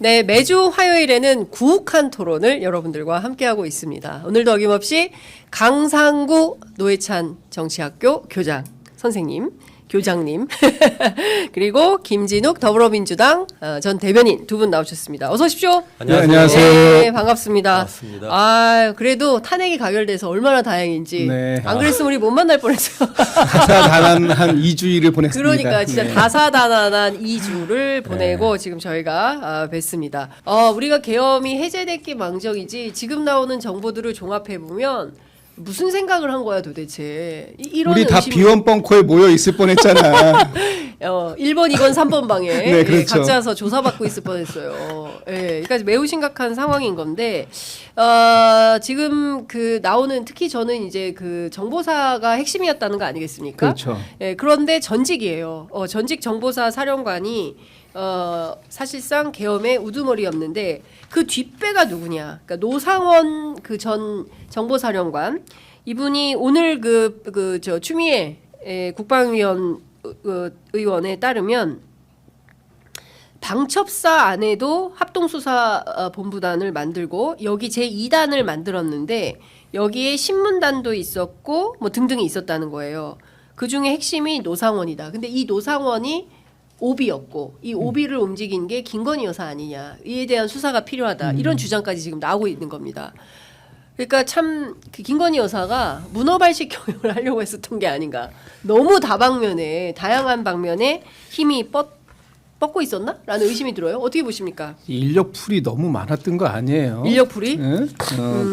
네, 매주 화요일에는 구욱한 토론을 여러분들과 함께하고 있습니다. 오늘도 어김없이 강상구 노회찬 정치학교 교장 선생님, 교장님 그리고 김진욱 더불어민주당 전 대변인 두 분 나오셨습니다. 어서 오십시오. 안녕하세요. 네, 안녕하세요. 네, 반갑습니다. 반갑습니다. 아, 그래도 탄핵이 가결돼서 얼마나 다행인지. 네. 안 그랬으면 우리 못 만날 뻔했어요. 다사다난한 2주일을 보냈습니다. 그러니까 진짜 네. 다사다난한 2주를 보내고 지금 저희가 뵀습니다. 우리가 계엄이 해제됐기 망정이지 지금 나오는 정보들을 종합해 보면 무슨 생각을 한 거야 도대체. 이런 우리 다 의심이- 비원 벙커에 모여 있을 뻔했잖아. 1번, 2번, 3번 방에 네, 그렇죠. 각자서 조사받고 있을 뻔했어요. 그러니까 매우 심각한 상황인 건데 지금 그 나오는 특히 저는 이제 그 정보사가 핵심이었다는 거 아니겠습니까? 그렇죠. 그런데 전직이에요. 전직 정보사 사령관이 사실상 계엄의 우두머리였는데 그 뒷배가 누구냐? 그러니까 노상원 그 전 정보사령관 이분이 오늘 저 추미애 국방위원 의원에 따르면 방첩사 안에도 합동수사본부단을 만들고 여기 제2단을 만들었는데 여기에 신문단도 있었고 뭐 등등이 있었다는 거예요. 그 중에 핵심이 노상원이다. 근데 이 노상원이 오비였고 이 오비를 움직인 게 김건희 여사 아니냐. 이에 대한 수사가 필요하다. 이런 주장까지 지금 나오고 있는 겁니다. 그러니까 참 그 김건희 여사가 문어발식 경영을 하려고 했었던 게 아닌가. 너무 다방면에 다양한 방면에 힘이 뻗고 있었나? 라는 의심이 들어요. 어떻게 보십니까? 인력풀이 너무 많았던 거 아니에요? 인력풀이? 네?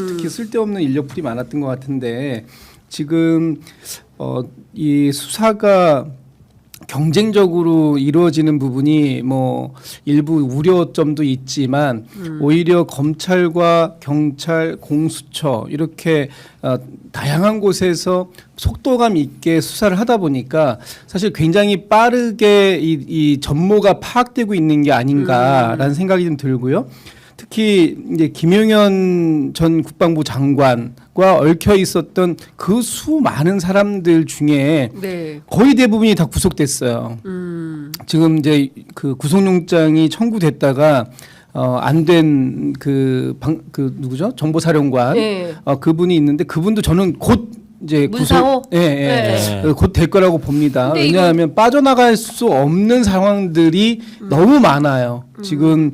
특히 쓸데없는 인력풀이 많았던 것 같은데 지금 이 수사가 경쟁적으로 이루어지는 부분이 뭐 일부 우려점도 있지만 오히려 검찰과 경찰, 공수처 이렇게 다양한 곳에서 속도감 있게 수사를 하다 보니까 사실 굉장히 빠르게 이 전모가 파악되고 있는 게 아닌가라는 생각이 좀 들고요. 특히 이제 김용현 전 국방부 장관과 얽혀 있었던 그 수많은 사람들 중에 네. 거의 대부분이 다 구속됐어요. 지금 이제 그 구속영장이 청구됐다가 안 된 그 누구죠? 정보사령관 네. 그분이 있는데 그분도 저는 곧 이제 문상호? 네. 곧 될 거라고 봅니다. 근데 왜냐하면 빠져나갈 수 없는 상황들이 너무 많아요. 지금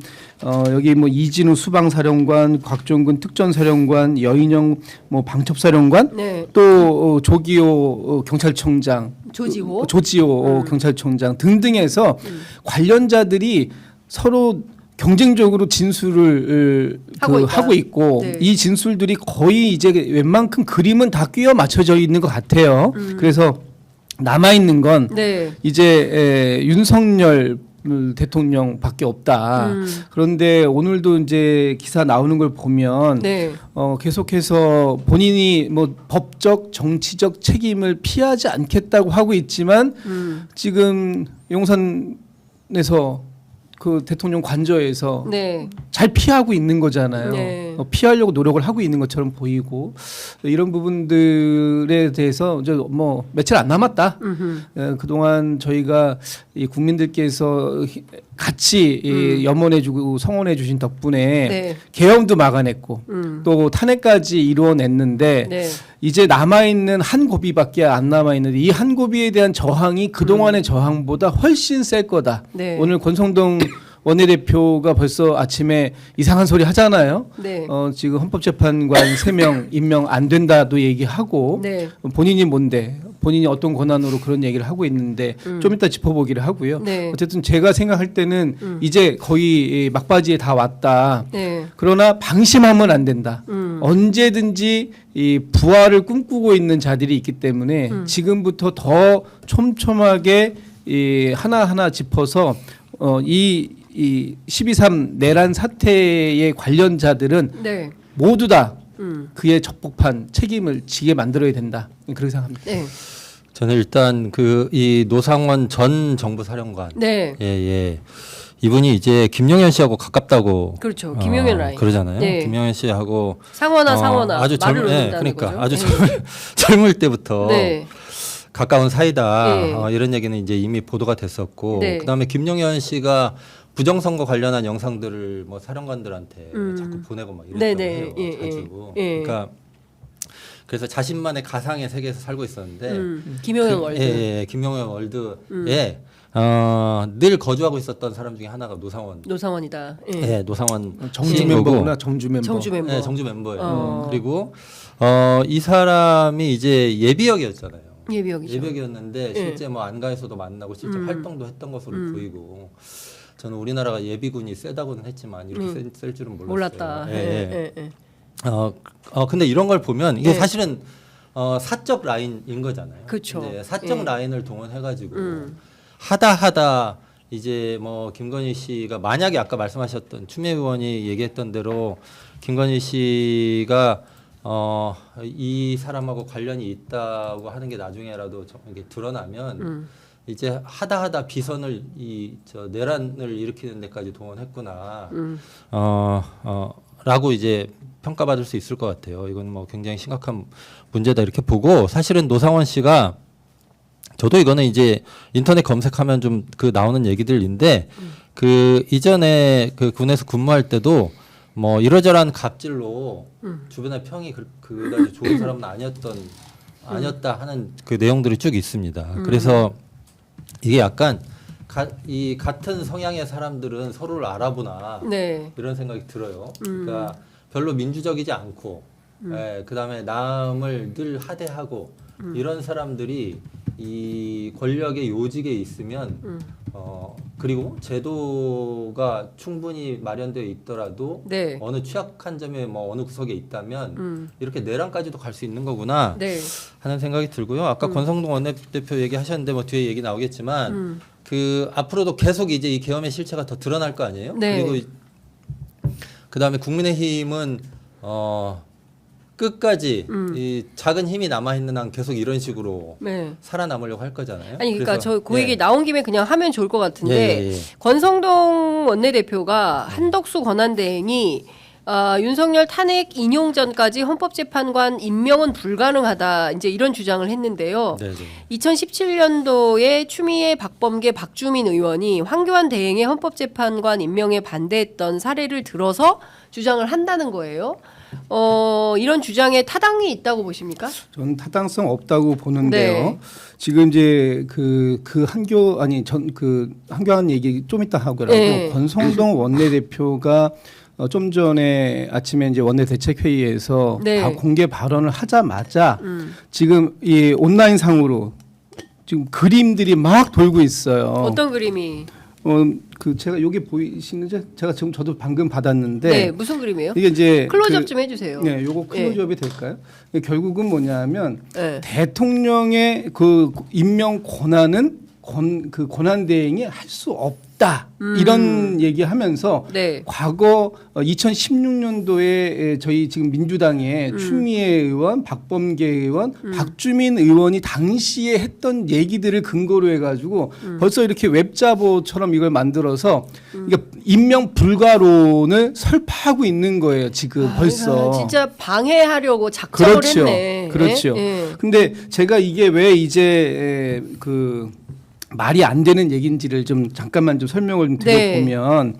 여기 뭐 이진우 수방사령관, 곽종근 특전사령관, 여인영 뭐 방첩사령관, 네. 또 조기호 경찰청장, 조지호 경찰청장 등등해서 관련자들이 서로 경쟁적으로 진술을 하고 있고 네. 이 진술들이 거의 이제 웬만큼 그림은 다 끼워 맞춰져 있는 것 같아요. 그래서 남아 있는 건 네. 이제 윤석열 대통령밖에 없다. 그런데 오늘도 이제 기사 나오는 걸 보면 네. 계속해서 본인이 뭐 법적 정치적 책임을 피하지 않겠다고 하고 있지만 지금 용산에서 그 대통령 관저에서 네. 잘 피하고 있는 거잖아요. 네. 피하려고 노력을 하고 있는 것처럼 보이고 이런 부분들에 대해서 이제 뭐 며칠 안 남았다. 그동안 저희가 이 국민들께서 같이 염원해주고 성원해주신 덕분에 네. 계엄도 막아냈고 또 탄핵까지 이루어냈는데 네. 이제 남아있는 한 고비밖에 안 남아있는데 이 한 고비에 대한 저항이 그동안의 저항보다 훨씬 셀 거다. 네. 오늘 권성동 원내대표가 벌써 아침에 이상한 소리 하잖아요. 네. 지금 헌법재판관 3명 임명 안 된다도 얘기하고 네. 본인이 뭔데 본인이 어떤 권한으로 그런 얘기를 하고 있는데 좀 이따 짚어보기를 하고요. 네. 어쨌든 제가 생각할 때는 이제 거의 막바지에 다 왔다. 네. 그러나 방심하면 안 된다. 언제든지 이 부활을 꿈꾸고 있는 자들이 있기 때문에 지금부터 더 촘촘하게 이 하나하나 짚어서 이 12.3 내란 사태의 관련자들은 네. 모두 다 그의 적법한 책임을 지게 만들어야 된다. 그렇게 생각합니다. 네. 저는 일단 이 노상원 전 정부사령관, 네. 예. 이분이 이제 김용현 씨하고 가깝다고 그렇죠. 김용현 라인. 그러잖아요. 네. 김용현 씨하고 상원아 아주 말을 놓는다는 그러니까 거죠. 아주 네. 젊을 때부터 네. 가까운 사이다. 네. 이런 얘기는 이제 이미 보도가 됐었고 네. 그다음에 김용현 씨가 부정선거 관련한 영상들을 뭐 사령관들한테 자꾸 보내고 막 이랬다고 네네. 해요. 예, 자주. 예. 그러니까 그래서 자신만의 가상의 세계에서 살고 있었는데 김용현 월드. 예, 김용현 월드에 늘 거주하고 있었던 사람 중에 하나가 노상원이다. 예. 예, 노상원 정주 시인 거고. 멤버구나. 정주 멤버. 정주 멤버. 네, 정주 멤버예요. 어. 그리고 이 사람이 이제 예비역이었잖아요. 예비역이죠. 예비역이었는데 예. 실제 뭐 안가에서도 만나고 실제 활동도 했던 것으로 보이고 저는 우리나라가 예비군이 세다고는 했지만 이렇게 셀 줄은 몰랐어요. 몰랐다. 예, 예, 예. 예, 예. 근데 이런 걸 보면 이게 네. 사실은 사적 라인인 거잖아요. 그쵸. 이제 사적 예. 라인을 동원해가지고 하다 이제 뭐 김건희 씨가 만약에 아까 말씀하셨던 추미애 의원이 얘기했던 대로 김건희 씨가 이 사람하고 관련이 있다고 하는 게 나중에라도 이게 드러나면 이제 하다 비선을 저 내란을 일으키는 데까지 동원했구나. 라고 이제 평가받을 수 있을 것 같아요. 이건 뭐 굉장히 심각한 문제다 이렇게 보고 사실은 노상원 씨가 저도 이거는 이제 인터넷 검색하면 좀 그 나오는 얘기들인데 그 이전에 그 군에서 근무할 때도 뭐 이러저러한 갑질로 주변의 평이 그다지 좋은 사람은 아니었다 하는 그 내용들이 쭉 있습니다. 그래서 이게 약간 이 같은 성향의 사람들은 서로를 알아보나 네. 이런 생각이 들어요. 그러니까 별로 민주적이지 않고, 그다음에 남을 늘 하대하고 이런 사람들이 이 권력의 요직에 있으면 그리고 제도가 충분히 마련되어 있더라도 네. 어느 취약한 점에 뭐 어느 구석에 있다면 이렇게 내란까지도 갈 수 있는 거구나 네. 하는 생각이 들고요. 아까 권성동 원내대표 얘기하셨는데 뭐 뒤에 얘기 나오겠지만 그 앞으로도 계속 이제 이 계엄의 실체가 더 드러날 거 아니에요? 네. 그리고 그다음에 국민의힘은 끝까지 이 작은 힘이 남아 있는 한 계속 이런 식으로 네. 살아남으려고 할 거잖아요. 아니 그러니까 그래서, 저 그 얘기 나온 김에 그냥 하면 좋을 것 같은데 예, 예. 권성동 원내대표가 한덕수 권한대행이 윤석열 탄핵 인용 전까지 헌법재판관 임명은 불가능하다 이제 이런 주장을 했는데요. 네, 네. 2017년도에 추미애, 박범계, 박주민 의원이 황교안 대행의 헌법재판관 임명에 반대했던 사례를 들어서 주장을 한다는 거예요. 이런 주장에 타당이 있다고 보십니까? 저는 타당성 없다고 보는데요. 네. 지금 이제 한교안 얘기 좀 이따 하고라도 네. 권성동 원내대표가 좀 전에 아침에 이제 원내대책회의에서 네. 공개 발언을 하자마자 지금 이 온라인 상으로 지금 그림들이 막 돌고 있어요. 어떤 그림이? 제가 여기 보이시는지 제가 지금 저도 방금 받았는데 네, 무슨 그림이에요? 이게 이제 클로즈업 좀 해주세요. 네, 요거 클로즈업이 될까요? 결국은 뭐냐면 네. 대통령의 그 임명 권한은 그 권한 대행이 할 수 없다 이런 얘기하면서 네. 과거 2016년도에 저희 지금 민주당의 추미애 의원, 박범계 의원, 박주민 의원이 당시에 했던 얘기들을 근거로 해가지고 벌써 이렇게 웹자보처럼 이걸 만들어서 그러니까 임명 불가론을 설파하고 있는 거예요 지금 벌써. 진짜 방해하려고 작정을 그렇죠. 했네. 그렇죠. 예. 근데 제가 이게 왜 이제 말이 안 되는 얘기인지를 좀 잠깐만 좀 설명을 좀 드려보면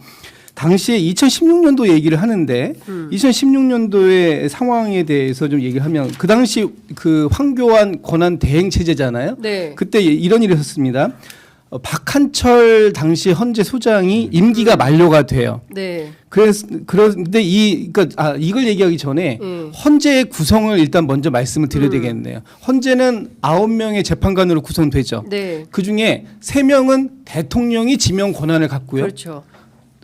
당시에 2016년도 얘기를 하는데 2016년도의 상황에 대해서 좀 얘기를 하면 그 당시 그 황교안 권한 대행 체제잖아요. 네. 그때 이런 일이 있었습니다. 박한철 당시 헌재 소장이 임기가 만료가 돼요. 네. 그런데 이걸 얘기하기 전에 헌재의 구성을 일단 먼저 말씀을 드려야 되겠네요. 헌재는 9명의 재판관으로 구성되죠. 네. 그 중에 3명은 대통령이 지명 권한을 갖고요. 그렇죠.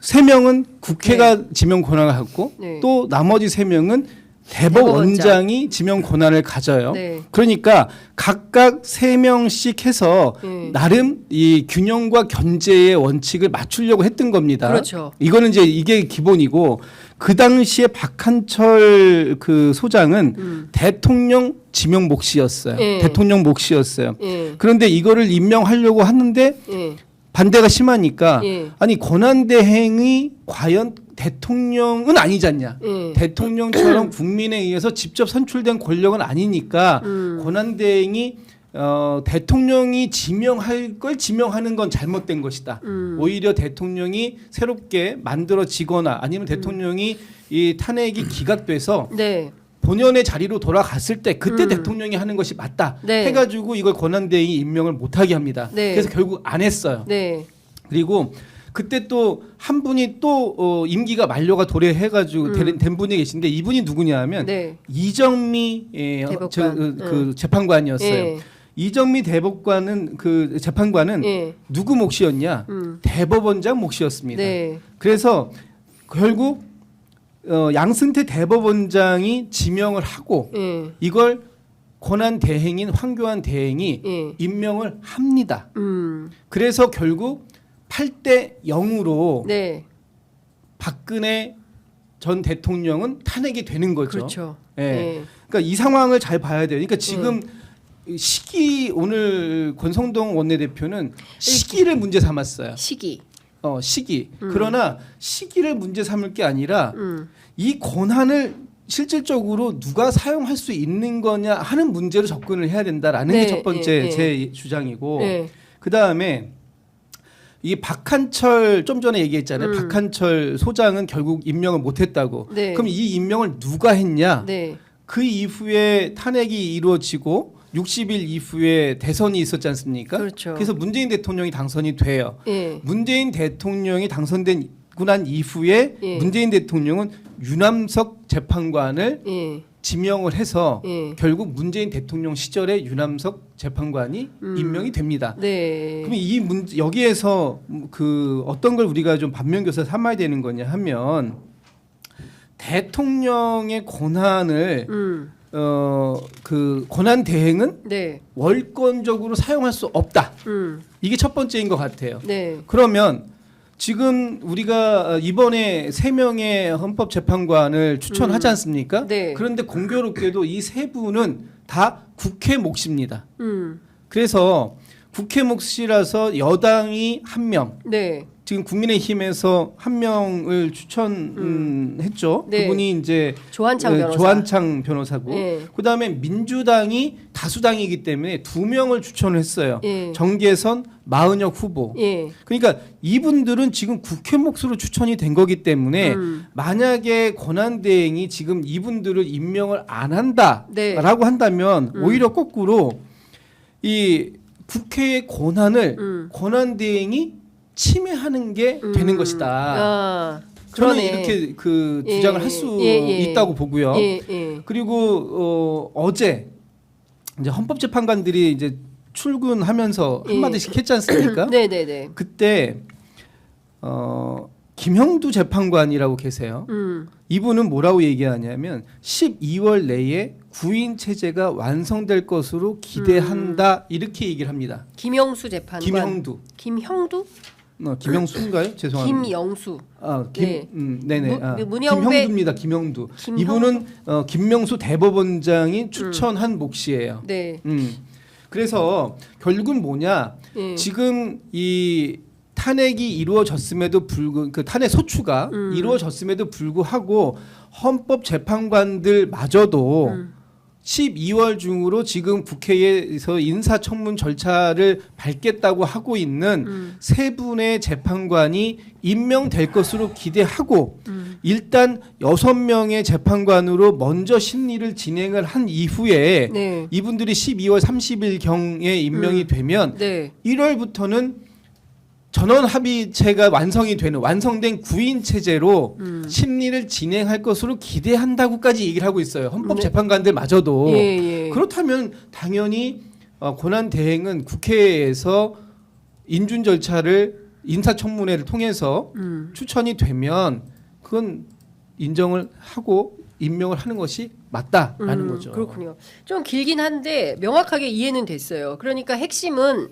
3명은 국회가 지명 권한을 갖고 네. 또 나머지 3명은 대법원장이 지명 권한을 가져요. 네. 그러니까 각각 3명씩 해서 나름 이 균형과 견제의 원칙을 맞추려고 했던 겁니다. 그렇죠. 이거는 이제 이게 기본이고 그 당시에 박한철 그 소장은 대통령 지명 몫이었어요. 예. 대통령 몫이었어요. 예. 그런데 이거를 임명하려고 하는데 예. 반대가 심하니까 예. 아니 권한대행이 과연 대통령은 아니지 않냐. 예. 대통령처럼 국민에 의해서 직접 선출된 권력은 아니니까 권한대행이 대통령이 지명할 걸 지명하는 건 잘못된 것이다. 오히려 대통령이 새롭게 만들어지거나 아니면 대통령이 이 탄핵이 기각돼서 네. 본연의 자리로 돌아갔을 때 그때 대통령이 하는 것이 맞다. 네. 해가지고 이걸 권한대행이 임명을 못하게 합니다. 네. 그래서 결국 안 했어요. 네. 그리고 그때 또 한 분이 또 임기가 만료가 도래해가지고 된 분이 계신데 이분이 누구냐 하면 네. 이정미 대법관. 그 재판관이었어요. 예. 이정미 대법관은 그 재판관은 예. 누구 몫이었냐? 대법원장 몫이었습니다. 네. 그래서 결국 양승태 대법원장이 지명을 하고 예. 이걸 권한 대행인 황교안 대행이 예. 임명을 합니다. 그래서 결국 8대 0으로 네. 박근혜 전 대통령은 탄핵이 되는 거죠. 그렇죠. 예. 예. 그러니까 이 상황을 잘 봐야 돼요. 그러니까 지금 시기 오늘 권성동 원내대표는 시기를 문제 삼았어요. 시기. 시기. 그러나 시기를 문제 삼을 게 아니라 이 권한을 실질적으로 누가 사용할 수 있는 거냐 하는 문제로 접근을 해야 된다라는 네, 게 첫 번째 예, 예. 제 주장이고 예. 그 다음에 이 박한철 좀 전에 얘기했잖아요. 박한철 소장은 결국 임명을 못했다고. 네. 그럼 이 임명을 누가 했냐? 네. 그 이후에 탄핵이 이루어지고 60일 이후에 대선이 있었지 않습니까? 그렇죠. 그래서 문재인 대통령이 당선이 돼요. 예. 문재인 대통령이 당선되고 난 이후에 예. 문재인 대통령은 유남석 재판관을 예. 지명을 해서 예. 결국 문재인 대통령 시절에 유남석 재판관이 임명이 됩니다. 네. 그럼 이 문제 여기에서 그 어떤 걸 우리가 좀 반면교사 삼아야 되는 거냐 하면 대통령의 권한을 그 권한 대행은 네. 월권적으로 사용할 수 없다. 이게 첫 번째인 것 같아요. 네. 그러면 지금 우리가 이번에 3명의 헌법재판관을 추천하지 않습니까? 네. 그런데 공교롭게도 이 세 분은 다 국회 몫입니다. 음. 그래서 국회 몫이라서 여당이 1명, 네. 지금 국민의힘에서 1명을 추천했죠. 네. 그분이 이제 조한창 변호사. 조한창 변호사고, 네. 그다음에 민주당이 다수당이기 때문에 2명을 추천을 했어요. 예. 정계선, 마은혁 후보. 예. 그러니까 이분들은 지금 국회 몫으로 추천이 된 거기 때문에 만약에 권한대행이 지금 이분들을 임명을 안 한다라고 네. 한다면 오히려 거꾸로 이 국회의 권한을 권한대행이 침해하는 게 되는 것이다. 아, 저는 그러네. 이렇게 그 예, 주장을 할 수 예, 예. 있다고 보고요. 예, 예. 그리고 어제 이제 헌법재판관들이 이제 출근하면서 예. 한마디씩 했지 않습니까? 네, 네, 네. 그때 김형두 재판관이라고 계세요. 이분은 뭐라고 얘기하냐면 12월 내에 구인 체제가 완성될 것으로 기대한다 이렇게 얘기를 합니다. 김영수 재판관. 김형두. 김형두? 김영수인가요? 죄송합니다. 김영수. 네. 네네. 문영배- 김형두입니다. 김형두. 이분은 김명수 대법원장이 추천한 몫이에요. 네. 그래서 결국은 뭐냐? 예. 지금 이 탄핵이 이루어졌음에도 불구 그 탄핵 소추가 이루어졌음에도 불구하고 헌법재판관들마저도 12월 중으로 지금 국회에서 인사청문 절차를 밟겠다고 하고 있는 세 분의 재판관이 임명될 것으로 기대하고 일단 6명의 재판관으로 먼저 심리를 진행을 한 이후에 네. 이분들이 12월 30일 경에 임명이 되면 네. 1월부터는 전원 합의체가 완성된 구인 체제로 심리를 진행할 것으로 기대한다고까지 얘기를 하고 있어요. 헌법재판관들마저도. 예, 예. 그렇다면 당연히 권한 대행은 국회에서 인준 절차를 인사청문회를 통해서 추천이 되면 그건 인정을 하고 임명을 하는 것이 맞다라는 거죠. 그렇군요. 좀 길긴 한데 명확하게 이해는 됐어요. 그러니까 핵심은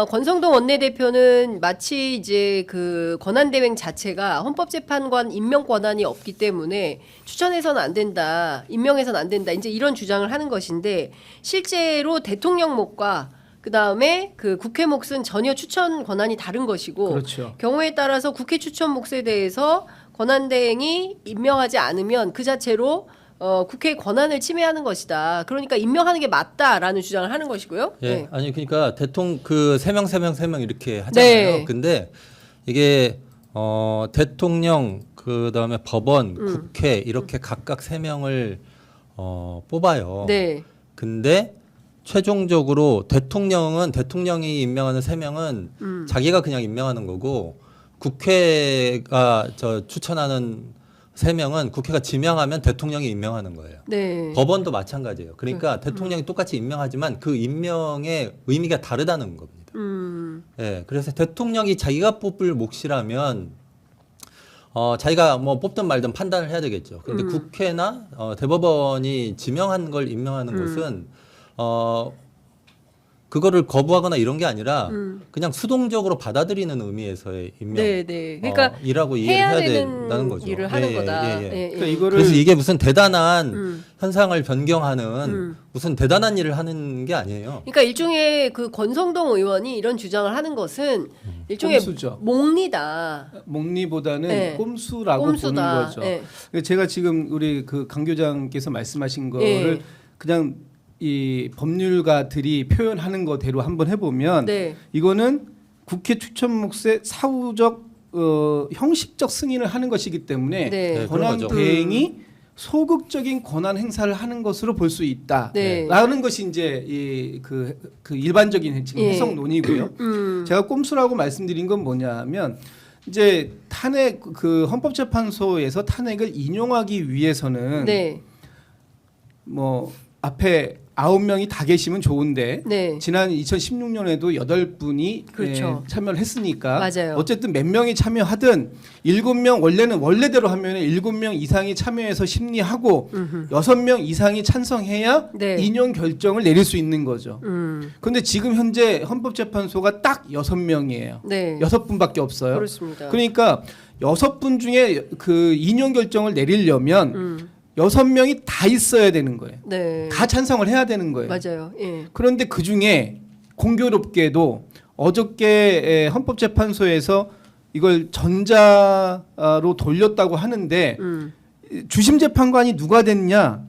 권성동 원내대표는 마치 이제 그 권한대행 자체가 헌법재판관 임명 권한이 없기 때문에 추천해서는 안 된다, 임명해서는 안 된다, 이제 이런 주장을 하는 것인데 실제로 대통령 몫과 그 다음에 그 국회 몫은 전혀 추천 권한이 다른 것이고 그렇죠. 경우에 따라서 국회 추천 몫에 대해서 권한대행이 임명하지 않으면 그 자체로 국회의 권한을 침해하는 것이다. 그러니까 임명하는 게 맞다라는 주장을 하는 것이고요. 예, 네. 아니 그러니까 대통령 그 3명 이렇게 하잖아요. 네. 근데 이게 대통령 그다음에 법원, 국회 이렇게 각각 3명을 뽑아요. 네. 근데 최종적으로 대통령이 임명하는 3명은 자기가 그냥 임명하는 거고 국회가 추천하는 3명은 국회가 지명하면 대통령이 임명하는 거예요. 네. 법원도 마찬가지예요. 그러니까 대통령이 똑같이 임명하지만 그 임명의 의미가 다르다는 겁니다. 예, 그래서 대통령이 자기가 뽑을 몫이라면 자기가 뭐 뽑든 말든 판단을 해야 되겠죠. 그런데 국회나 대법원이 지명한 걸 임명하는 것은 그거를 거부하거나 이런 게 아니라 그냥 수동적으로 받아들이는 의미에서의 임명. 네, 네. 그러니까 이라고 이해를 해야 해야 되는 된다는 거죠. 일을 하는 거다. 예, 그러니까 예. 이거를 그래서 이게 무슨 대단한 현상을 변경하는 무슨 대단한 일을 하는 게 아니에요. 그러니까 일종의 그 권성동 의원이 이런 주장을 하는 것은 일종의 꼼수죠. 몽리다. 몽리보다는 네. 꼼수라고 꼼수다. 보는 거죠. 네. 제가 지금 우리 그 강 교장께서 말씀하신 거를 그냥 이 법률가들이 표현하는 거대로 한번 해보면 네. 이거는 국회 추천 몫의 사후적 형식적 승인을 하는 것이기 때문에 네. 네, 권한 그런 거죠. 대행이 소극적인 권한 행사를 하는 것으로 볼 수 있다. 네. 라는 것이 이제 그 일반적인 지금 예. 해석론이고요. 제가 꼼수라고 말씀드린 건 뭐냐면 이제 탄핵 그 헌법재판소에서 탄핵을 인용하기 위해서는 네. 뭐 앞에 9명이 다 계시면 좋은데 네. 지난 2016년에도 8분이 그렇죠. 참여를 했으니까 맞아요. 어쨌든 몇 명이 참여하든 7명 원래대로 하면 7명 이상이 참여해서 심리하고 6명 이상이 찬성해야 네. 인용 결정을 내릴 수 있는 거죠. 그런데 지금 현재 헌법재판소가 딱 6명이에요. 네. 6분밖에 없어요. 그렇습니다. 그러니까 6분 중에 그 인용 결정을 내리려면 6명이 다 있어야 되는 거예요. 네. 다 찬성을 해야 되는 거예요. 맞아요. 예. 그런데 그 중에 공교롭게도 어저께 헌법재판소에서 이걸 전자로 돌렸다고 하는데 주심 재판관이 누가 됐냐?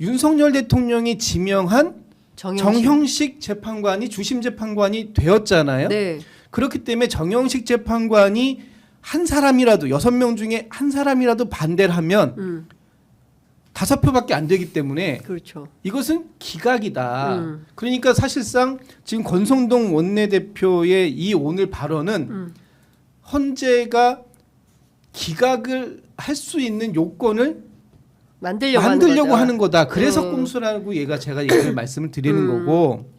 윤석열 대통령이 지명한 정형식 재판관이 주심 재판관이 되었잖아요. 네. 그렇기 때문에 정형식 재판관이 한 사람이라도 6명 중에 한 사람이라도 반대를 하면 5표밖에 안 되기 때문에 그렇죠. 이것은 기각이다. 그러니까 사실상 지금 권성동 원내대표의 이 오늘 발언은 헌재가 기각을 할 수 있는 요건을 만들려고 하는 거다. 그래서 꼼수라고 제가 이렇게 말씀을 드리는 거고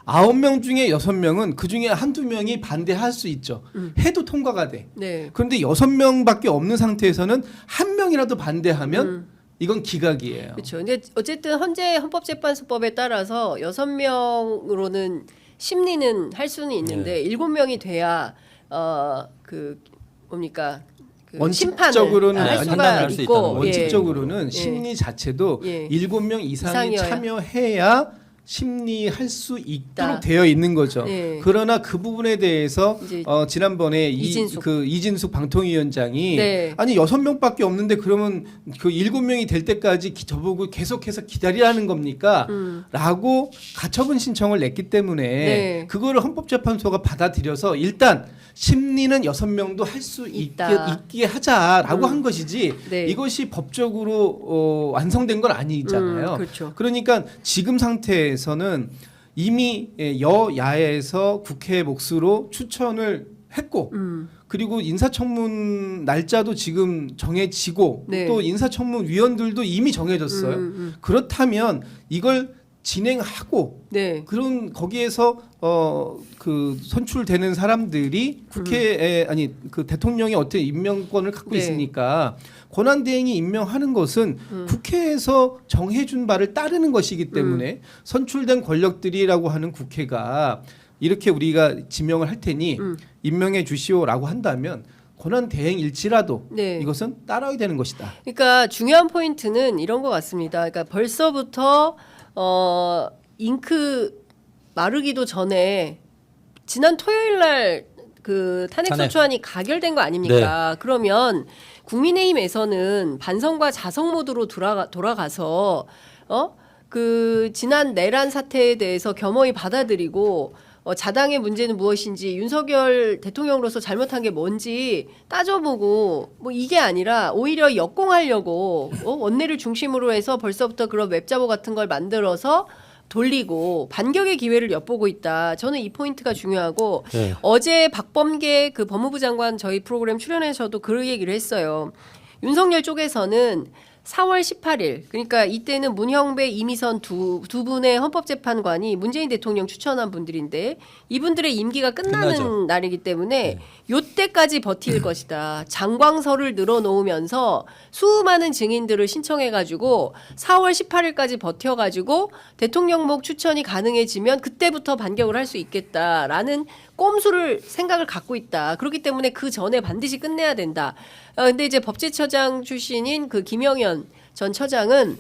9명 중에 6명은 그 중에 한두 명이 반대할 수 있죠. 해도 통과가 돼. 네. 그런데 6명밖에 없는 상태에서는 한 명이라도 반대하면 이건 기각이에요. 그렇죠. 근데 어쨌든 현재 헌법재판소법에 따라서 6명으로는 심리는 할 수는 있는데 7명이 돼야 그 뭡니까? 그 원칙적으로는 심판을 할 판단을 할 수가 수 있고 있다는 거죠. 원칙적으로는 예. 심리 자체도 예. 7명 이상이 이상이어야. 참여해야 심리할 수 있도록 있다. 되어 있는 거죠. 예. 그러나 그 부분에 대해서 이제 지난번에 이진숙. 이진숙 방통위원장이 네. 아니 6명밖에 없는데 그러면 그 7명이 될 때까지 저보고 계속해서 기다리라는 겁니까? 라고 가처분 신청을 냈기 때문에 네. 그거를 헌법재판소가 받아들여서 일단 심리는 6명도 할 수 있다. 있게 하자라고 한 것이지 네. 이것이 법적으로 완성된 건 아니잖아요. 그렇죠. 그러니까 지금 상태에서는 이미 여야에서 국회 몫으로 추천을 했고 그리고 인사청문 날짜도 지금 정해지고 네. 또 인사청문 위원들도 이미 정해졌어요. 그렇다면 이걸 진행하고 네. 그런 거기에서 그 선출되는 사람들이 국회에 아니 그 대통령이 어떻게 임명권을 갖고 네. 있으니까 권한대행이 임명하는 것은 국회에서 정해준 바를 따르는 것이기 때문에 선출된 권력들이라고 하는 국회가 이렇게 우리가 지명을 할 테니 임명해 주시오라고 한다면 권한대행일지라도 네. 이것은 따라야 되는 것이다. 그러니까 중요한 포인트는 이런 것 같습니다. 그러니까 벌써부터 잉크 마르기도 전에 지난 토요일 날 그 탄핵소추안이 가결된 거 아닙니까? 그러면 국민의힘에서는 반성과 자성 모드로 돌아가서 그 지난 내란 사태에 대해서 겸허히 받아들이고 자당의 문제는 무엇인지 윤석열 대통령으로서 잘못한 게 뭔지 따져보고 뭐 이게 아니라 오히려 역공하려고 원내를 중심으로 해서 벌써부터 그런 웹자보 같은 걸 만들어서 돌리고 반격의 기회를 엿보고 있다. 저는 이 포인트가 중요하고 네. 어제 박범계 그 법무부 장관 저희 프로그램 출연해서도 그 얘기를 했어요. 윤석열 쪽에서는 4월 18일 그러니까 이때는 문형배 이미선 두 분의 헌법재판관이 문재인 대통령 추천한 분들인데 이분들의 임기가 끝나는 끝나죠. 날이기 때문에 요때까지 버틸 것이다. 장광설을 늘어놓으면서 수많은 증인들을 신청해가지고 4월 18일까지 버텨가지고 대통령목 추천이 가능해지면 그때부터 반격을 할 수 있겠다라는 꼼수를 생각을 갖고 있다. 그렇기 때문에 그 전에 반드시 끝내야 된다. 근데 이제 법제처장 출신인 그 김영현 전 처장은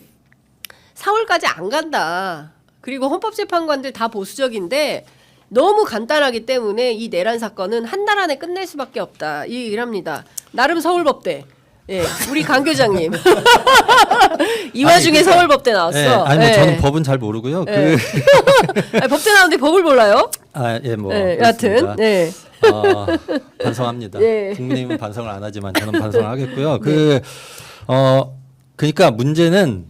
4월까지 안 간다. 그리고 헌법재판관들 다 보수적인데 너무 간단하기 때문에 이 내란 사건은 한 달 안에 끝낼 수밖에 없다. 이 얘기를 합니다. 나름 서울법대. 예, 우리 강 교장님. 이 와중에 그러니까, 서울법대 나왔어. 예, 아니 뭐 예. 저는 법은 잘 모르고요. 예. 아니, 법대 나오는데 법을 몰라요? 뭐 예, 그렇습니다. 여하튼. 네. 반성합니다. 예. 국민의힘은 반성을 안 하지만 저는 반성을 하겠고요. 그러니까 문제는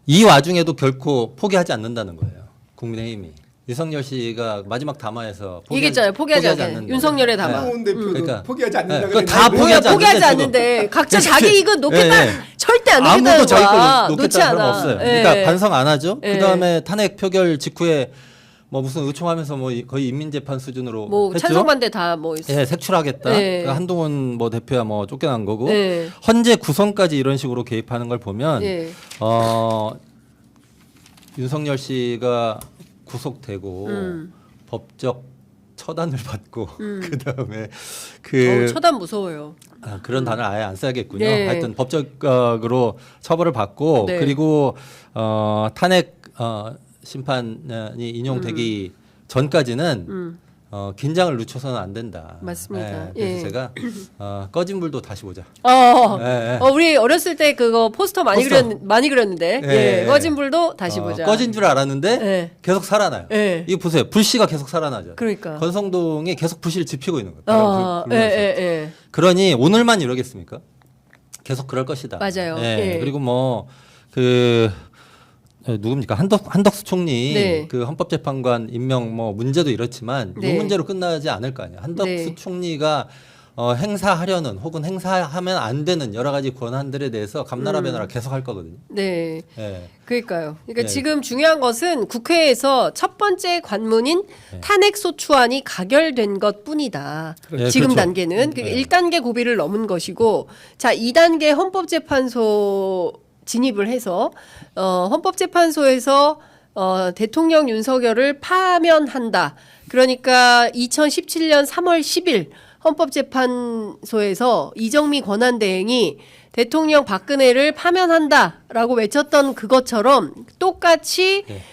이 와중에도 결코 포기하지 않는다는 거예요. 국민의힘이. 유석열 씨가 마지막 담화에서 얘기했잖아요. 포기하지 않는다. 윤석열의 담화. 한동훈 대표도 그러니까. 포기하지 않는다. 그거 그래. 다 포기하지 포기하지 않는데 각자 자기 이거 놓겠다. 예, 예. 절대 안 아무도 놓겠다는 자기 거야. 걸 놓지 놓겠다는 사람 않아. 없어요. 예. 그러니까 반성 안 하죠. 예. 그다음에 탄핵 표결 직후에 뭐 무슨 의총하면서 뭐 거의 인민재판 수준으로 뭐 했죠. 찬성 반대 다 뭐 있어. 예, 색출하겠다. 예. 그러니까 한동훈 뭐 대표야 뭐 쫓겨난 거고 예. 헌재 구성까지 이런 식으로 개입하는 걸 보면 예. 윤석열 씨가 구속되고 법적 처단을 받고 그다음에 처단 무서워요. 그런 단어를 아예 안 써야겠군요. 네. 하여튼 법적으로 처벌을 받고 네. 그리고 탄핵 심판이 인용되기 전까지는 긴장을 늦춰서는 안 된다. 맞습니다. 예, 그래서 예. 제가 꺼진 불도 다시 보자. 예. 우리 어렸을 때 그거 포스터 많이 포스터. 많이 그렸는데 예. 꺼진 불도 다시 보자. 꺼진 줄 알았는데 예. 계속 살아나요. 예. 이거 보세요. 불씨가 계속 살아나죠. 그러니까. 건성동에 계속 불씨를 지피고 있는 거예요. 바람 예, 불면서. 예. 그러니 오늘만 이러겠습니까? 계속 그럴 것이다. 맞아요. 예. 예. 그리고 뭐 누굽니까 한덕수 총리 네. 그 헌법재판관 임명 뭐 문제도 이렇지만 네. 이 문제로 끝나지 않을 거 아니에요. 한덕수 네. 총리가 행사하려는 혹은 행사하면 안 되는 여러 가지 권한들에 대해서 감나라 배나라 계속 할 거거든요. 네. 예. 그러니까요. 그러니까 네. 지금 중요한 것은 국회에서 첫 번째 관문인 탄핵소추안이 가결된 것뿐이다. 네, 지금 그렇죠. 단계는 그러니까 1단계 고비를 넘은 것이고, 자 2단계 헌법재판소 진입을 해서 헌법재판소에서 대통령 윤석열을 파면한다. 그러니까 2017년 3월 10일 헌법재판소에서 이정미 권한대행이 대통령 박근혜를 파면한다라고 외쳤던 그것처럼 똑같이 네.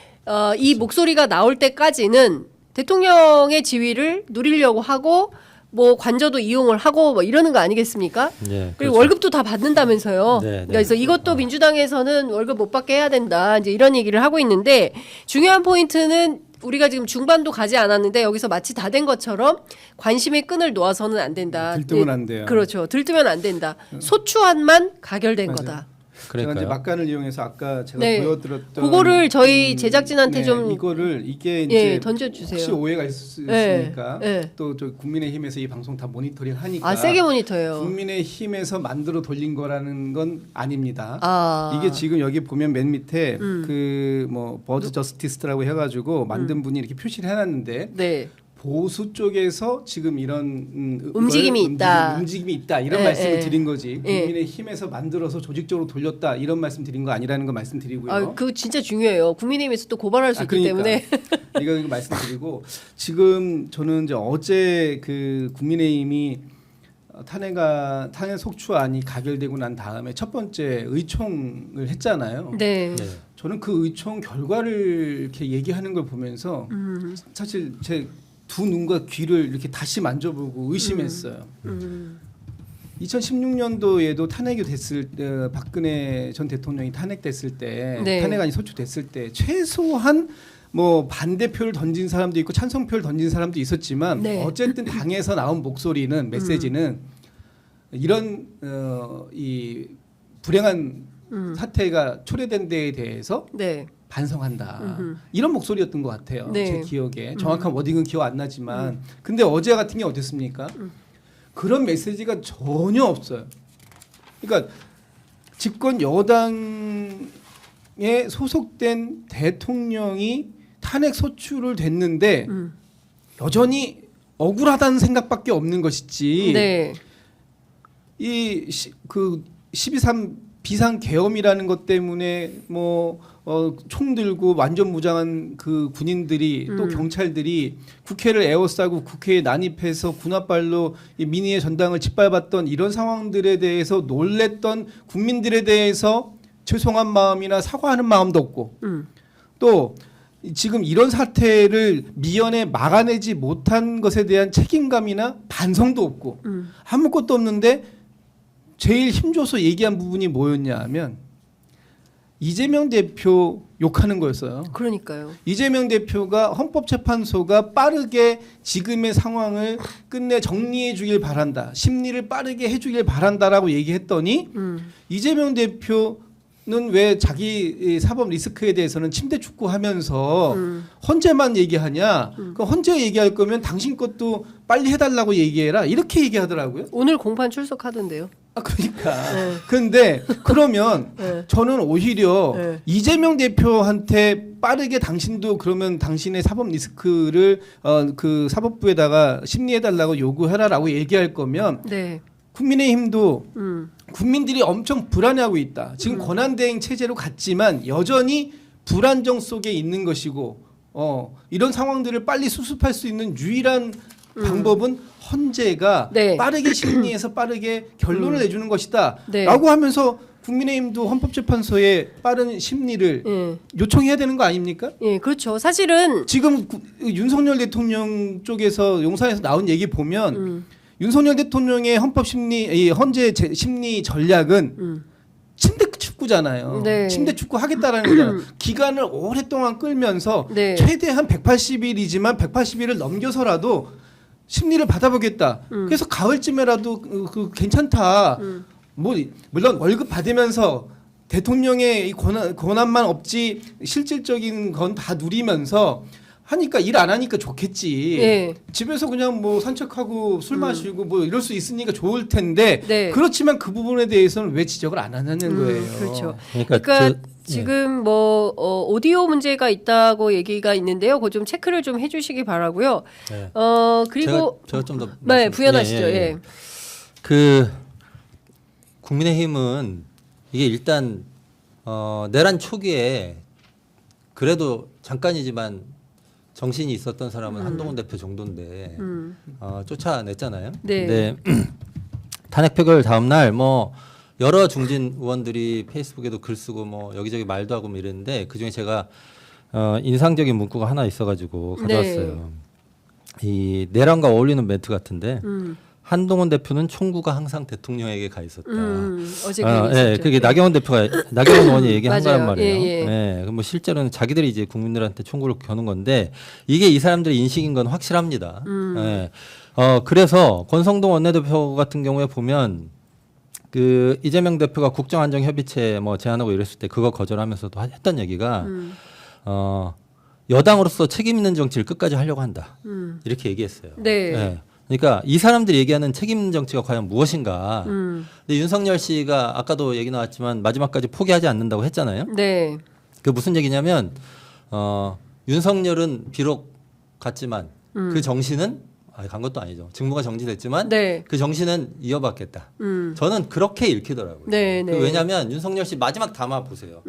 이 목소리가 나올 때까지는 대통령의 지위를 누리려고 하고 뭐 관저도 이용을 하고 뭐 이러는 거 아니겠습니까? 예, 그리고 그렇죠. 월급도 다 받는다면서요. 네, 네. 그래서 이것도 민주당에서는 월급 못 받게 해야 된다. 이제 이런 얘기를 하고 있는데 중요한 포인트는 우리가 지금 중반도 가지 않았는데 여기서 마치 다 된 것처럼 관심의 끈을 놓아서는 안 된다. 들뜨면 안 돼요. 그렇죠. 들뜨면 안 된다. 소추안만 가결된 맞아요. 거다. 제가 이제 그러니까요. 막간을 이용해서 아까 제가 네. 보여드렸던 그거를 저희 제작진한테 네, 좀 이거를 이게 예, 이제 던져주세요. 혹시 오해가 있으니까 예, 예. 또 저 국민의힘에서 이 방송 다 모니터링 하니까 아 세게 모니터예요. 국민의힘에서 만들어 돌린 거라는 건 아닙니다. 아 이게 지금 여기 보면 맨 밑에 그 뭐 버즈 저스티스라고 해가지고 만든 분이 이렇게 표시를 해놨는데 네. 보수 쪽에서 지금 이런 움직임이 있다. 움직임이 있다 이런 예, 말씀을 예. 드린 거지. 예. 국민의힘에서 만들어서 조직적으로 돌렸다 이런 말씀 드린 거 아니라는 거 말씀드리고요. 아, 그거 진짜 중요해요. 국민의힘에서 또 고발할 수 있기 그러니까. 때문에. 이거 말씀드리고 지금 저는 이제 어제 그 국민의힘이 탄핵 속추안이 가결되고 난 다음에 첫 번째 의총을 했잖아요. 네. 네. 저는 그 의총 결과를 이렇게 얘기하는 걸 보면서 사실 제 두 눈과 귀를 이렇게 다시 만져보고 의심했어요. 2016년도에도 탄핵이 됐을 때 박근혜 전 대통령이 탄핵됐을 때 네. 탄핵안이 소추됐을 때 최소한 뭐 반대표를 던진 사람도 있고 찬성표를 던진 사람도 있었지만 네. 어쨌든 당에서 나온 목소리는 메시지는 이런 이 불행한 사태가 초래된 데에 대해서 네. 반성한다. 이런 목소리였던 것 같아요. 네. 제 기억에 정확한 워딩은 기억 안 나지만 근데 어제 같은 게 어땠습니까? 그런 메시지가 전혀 없어요. 그러니까 집권 여당에 소속된 대통령이 탄핵 소추를 됐는데 여전히 억울하다는 생각밖에 없는 것이지. 네. 그 12.3 비상 계엄이라는 것 때문에 뭐 총 들고 완전 무장한 그 군인들이 또 경찰들이 국회를 에워싸고 국회에 난입해서 군홧발로 이 민의의 전당을 짓밟았던 이런 상황들에 대해서 놀랬던 국민들에 대해서 죄송한 마음이나 사과하는 마음도 없고 또 지금 이런 사태를 미연에 막아내지 못한 것에 대한 책임감이나 반성도 없고 아무것도 없는데 제일 힘줘서 얘기한 부분이 뭐였냐 하면 이재명 대표 욕하는 거였어요. 그러니까요. 이재명 대표가 헌법재판소가 빠르게 지금의 상황을 끝내 정리해 주길 바란다. 심리를 빠르게 해 주길 바란다라고 얘기했더니 이재명 대표는 왜 자기 사법 리스크에 대해서는 침대 축구하면서 헌재만 얘기하냐? 그 헌재 얘기할 거면 당신 것도 빨리 해달라고 얘기해라. 이렇게 얘기하더라고요. 오늘 공판 출석하던데요. 아 그러니까. 네. 근데 그러면 네. 저는 오히려 네. 이재명 대표한테 빠르게 당신도 그러면 당신의 사법 리스크를 그 사법부에다가 심리해달라고 요구해라라고 얘기할 거면 네. 국민의힘도 국민들이 엄청 불안해하고 있다. 지금 권한대행 체제로 갔지만 여전히 불안정 속에 있는 것이고 이런 상황들을 빨리 수습할 수 있는 유일한 방법은 헌재가 네. 빠르게 심리해서 빠르게 결론을 내주는 것이다. 네. 라고 하면서 국민의힘도 헌법재판소에 빠른 심리를 예. 요청해야 되는 거 아닙니까? 예, 그렇죠. 사실은 지금 윤석열 대통령 쪽에서 용산에서 나온 얘기 보면 윤석열 대통령의 헌재 심리 전략은 침대 축구잖아요. 네. 침대 축구 하겠다라는 거잖아요. 기간을 오랫동안 끌면서 네. 최대한 180일이지만 180일을 넘겨서라도 심리를 받아보겠다. 그래서 가을쯤에라도 괜찮다. 뭐 물론 월급 받으면서 대통령의 이 권한만 없지 실질적인 건 다 누리면서 하니까 일 안 하니까 좋겠지. 예. 집에서 그냥 뭐 산책하고 술 마시고 뭐 이럴 수 있으니까 좋을 텐데 네. 그렇지만 그 부분에 대해서는 왜 지적을 안 하는 거예요. 그렇죠. 그러니까, 그러니까 지금 뭐 오디오 문제가 있다고 얘기가 있는데요. 그거 좀 체크를 좀 해주시기 바라고요. 네. 그리고 제가 좀 더 네, 부연하시죠. 예. 그 국민의힘은 이게 일단 내란 초기에 그래도 잠깐이지만 정신이 있었던 사람은 한동훈 대표 정도인데 쫓아냈잖아요. 네. 근데 탄핵 표결 다음 날 뭐 여러 중진 의원들이 페이스북에도 글 쓰고 뭐 여기저기 말도 하고 뭐 이랬는데 그 중에 제가 인상적인 문구가 하나 있어가지고 가져왔어요. 이 내란과 어울리는 멘트 같은데 한동훈 대표는 총구가 항상 대통령에게 가 있었다. 어제 그 얘기 예, 있었죠. 그게 나경원 의원이 얘기한 맞아요. 거란 말이에요. 예, 예. 뭐 실제로는 자기들이 이제 국민들한테 총구를 겨눈 건데 이게 이 사람들의 인식인 건 확실합니다. 예. 그래서 권성동 원내대표 같은 경우에 보면 그 이재명 대표가 국정안정협의체 뭐 제안하고 이랬을 때 그거 거절하면서도 했던 얘기가 여당으로서 책임 있는 정치를 끝까지 하려고 한다. 이렇게 얘기했어요. 네. 예. 그러니까 이 사람들이 얘기하는 책임 있는 정치가 과연 무엇인가. 근데 윤석열 씨가 아까도 얘기 나왔지만 마지막까지 포기하지 않는다고 했잖아요. 네. 그 무슨 얘기냐면 윤석열은 비록 갔지만 그 정신은 간 것도 아니죠. 직무가 정지됐지만 네. 그 정신은 이어받겠다. 저는 그렇게 읽히더라고요. 네, 네. 왜냐하면 윤석열 씨 마지막 담화 보세요.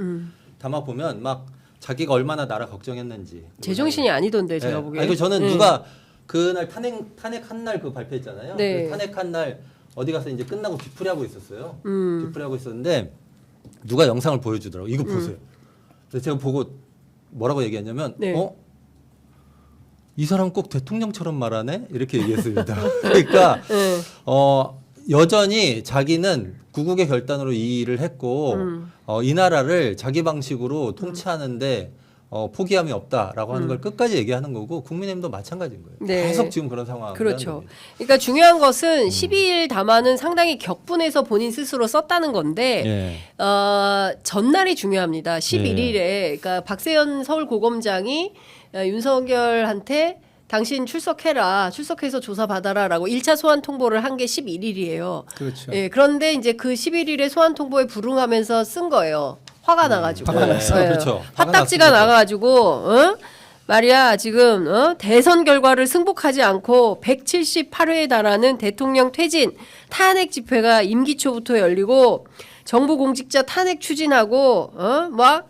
담화 보면 막 자기가 얼마나 나라 걱정했는지. 제정신이 아니던데 제가 네. 보기에. 아니, 저는 누가 그날 탄핵한 날 그 발표했잖아요. 네. 그 탄핵한 날 어디 가서 이제 끝나고 뒤풀이하고 있었어요. 뒤풀이하고 있었는데 누가 영상을 보여주더라고. 이거 보세요. 그래서 제가 보고 뭐라고 얘기했냐면, 네. 이 사람 꼭 대통령처럼 말하네 이렇게 얘기했습니다. 그러니까 네. 여전히 자기는 구국의 결단으로 이 일을 했고 이 나라를 자기 방식으로 통치하는데 포기함이 없다라고 하는 걸 끝까지 얘기하는 거고 국민의힘도 마찬가지인 거예요. 네. 계속 지금 그런 상황. 그렇죠. 그러니까 중요한 것은 12일 담화는 상당히 격분해서 본인 스스로 썼다는 건데 예. 전날이 중요합니다. 11일에 그러니까 박세현 서울고검장이 윤석열한테 당신 출석해서 조사받아라라고 1차 소환 통보를 한 게 11일이에요. 그렇죠. 예, 그런데 이제 그 11일에 소환 통보에 불응하면서 쓴 거예요. 화가 나가지고. 화가 나서. 예. 그렇죠. 화딱지가 나가지고 말이야 지금 대선 결과를 승복하지 않고 178회에 달하는 대통령 퇴진 탄핵 집회가 임기 초부터 열리고 정부 공직자 탄핵 추진하고 막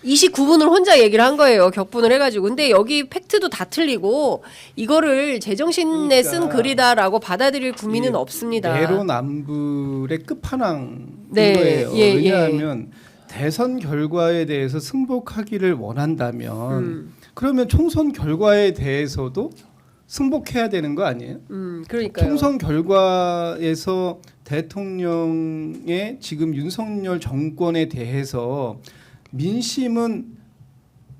29분을 혼자 얘기를 한 거예요. 격분을 해가지고. 근데 여기 팩트도 다 틀리고 이거를 제정신에 쓴 그러니까 글이다라고 받아들일 국민은 없습니다. 내로남불의 끝판왕인 네. 거예요. 예, 왜냐하면 대선 결과에 대해서 승복하기를 원한다면 그러면 총선 결과에 대해서도 승복해야 되는 거 아니에요? 그러니까요. 총선 결과에서 대통령의 지금 윤석열 정권에 대해서 민심은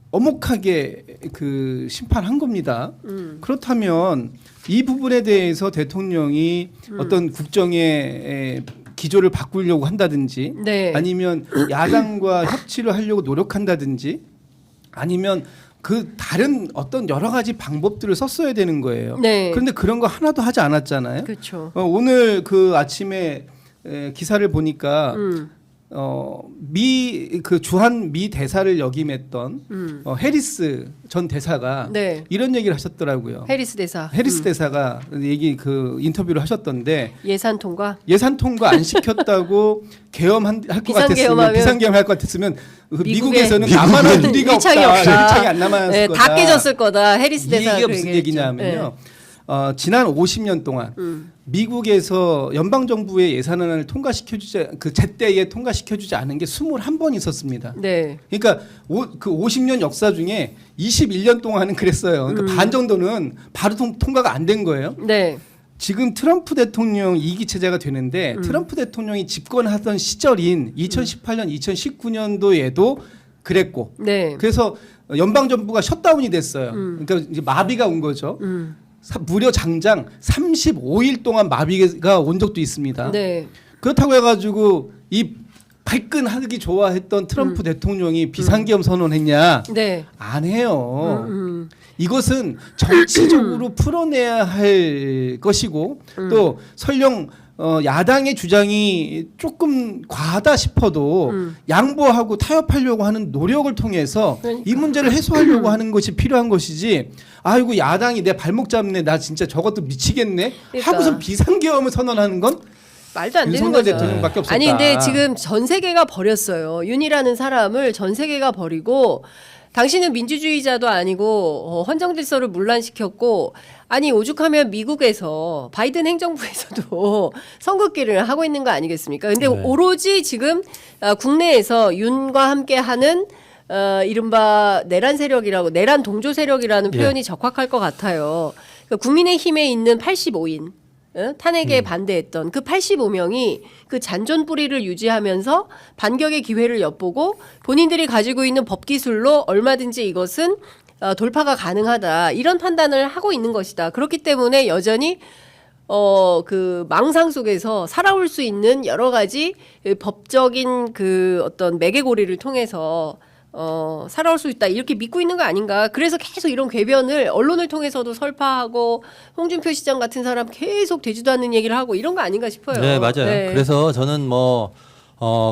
엄혹하게 그 심판한 겁니다. 그렇다면 이 부분에 대해서 대통령이 어떤 국정의 기조를 바꾸려고 한다든지 네. 아니면 야당과 협치를 하려고 노력한다든지 아니면 그 다른 어떤 여러 가지 방법들을 썼어야 되는 거예요. 네. 그런데 그런 거 하나도 하지 않았잖아요. 그렇죠. 오늘 그 아침에 기사를 보니까 그 주한 미 대사를 역임했던 해리스 전 대사가 네. 이런 얘기를 하셨더라고요. 해리스 대사. 해리스 대사가 그 인터뷰를 하셨던데 예산 통과. 예산 통과 안 시켰다고 계엄할 것 비상계엄하면 같았으면 비상계엄할 것 같았으면 미국에- 미국에서는 남한할 우리가 일창이 없다. 없다. 일창이 안 남았을 네, 거다. 다 깨졌을 거다. 해리스 대사. 이게 무슨 얘기냐면요. 지난 50년 동안 미국에서 연방 정부의 예산안을 통과시켜주지 그 제때에 통과시켜주지 않은 게 21번 있었습니다. 네. 그러니까 그 50년 역사 중에 21년 동안은 그랬어요. 그러니까 반 정도는 바로 통과가 안 된 거예요. 네. 지금 트럼프 대통령 2기 체제가 되는데 트럼프 대통령이 집권하던 시절인 2018년, 2019년도에도 그랬고 네. 그래서 연방 정부가 셧다운이 됐어요. 그러니까 이제 마비가 온 거죠. 무려 장장 35일 동안 마비가 온 적도 있습니다. 네. 그렇다고 해가지고 이 발끈하기 좋아했던 트럼프 대통령이 비상계엄 선언했냐? 네. 안 해요. 이것은 정치적으로 풀어내야 할 것이고 또 설령 야당의 주장이 조금 과하다 싶어도 양보하고 타협하려고 하는 노력을 통해서 그러니까. 이 문제를 해소하려고 하는 것이 필요한 것이지 아이고 야당이 내 발목 잡네 나 진짜 저것도 미치겠네 그러니까. 하고서 비상계엄을 선언하는 건 말도 안 되는 윤석열 거죠. 대통령밖에 없었다. 아니 근데 지금 전 세계가 버렸어요. 윤이라는 사람을 전 세계가 버리고 당신은 민주주의자도 아니고 헌정 질서를 문란시켰고 아니 오죽하면 미국에서 바이든 행정부에서도 선긋기를 하고 있는 거 아니겠습니까? 근데 네. 오로지 지금 국내에서 윤과 함께하는 이른바 내란 세력이라고 내란 동조 세력이라는 표현이 적합할 것 같아요. 그러니까 국민의힘에 있는 85인 탄핵에 반대했던 그 85명이 그 잔존 뿌리를 유지하면서 반격의 기회를 엿보고 본인들이 가지고 있는 법 기술로 얼마든지 이것은 돌파가 가능하다 이런 판단을 하고 있는 것이다. 그렇기 때문에 여전히 그 망상 속에서 살아올 수 있는 여러 가지 법적인 그 어떤 매개고리를 통해서 살아올 수 있다 이렇게 믿고 있는 거 아닌가. 그래서 계속 이런 궤변을 언론을 통해서도 설파하고 홍준표 시장 같은 사람 계속 되지도 않는 얘기를 하고 이런 거 아닌가 싶어요. 네, 맞아요. 네. 그래서 저는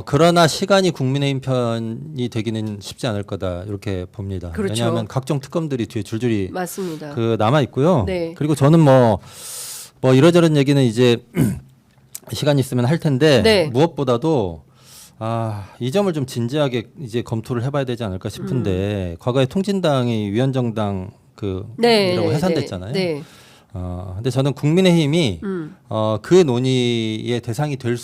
그러나 시간이 국민의힘 편이 되기는 쉽지 않을 거다 이렇게 봅니다. 그렇죠. 왜냐하면 각종 특검들이 뒤에 줄줄이 맞습니다. 남아 있고요. 네. 그리고 저는 이러저런 얘기는 이제 시간 있으면 할 텐데 네. 무엇보다도 이 점을 좀 진지하게 이제 검토를 해봐야 되지 않을까 싶은데 과거에 통진당이 위원정당 이라고 해산됐잖아요. 네. 근데 저는 국민의힘이 그 논의의 대상이 될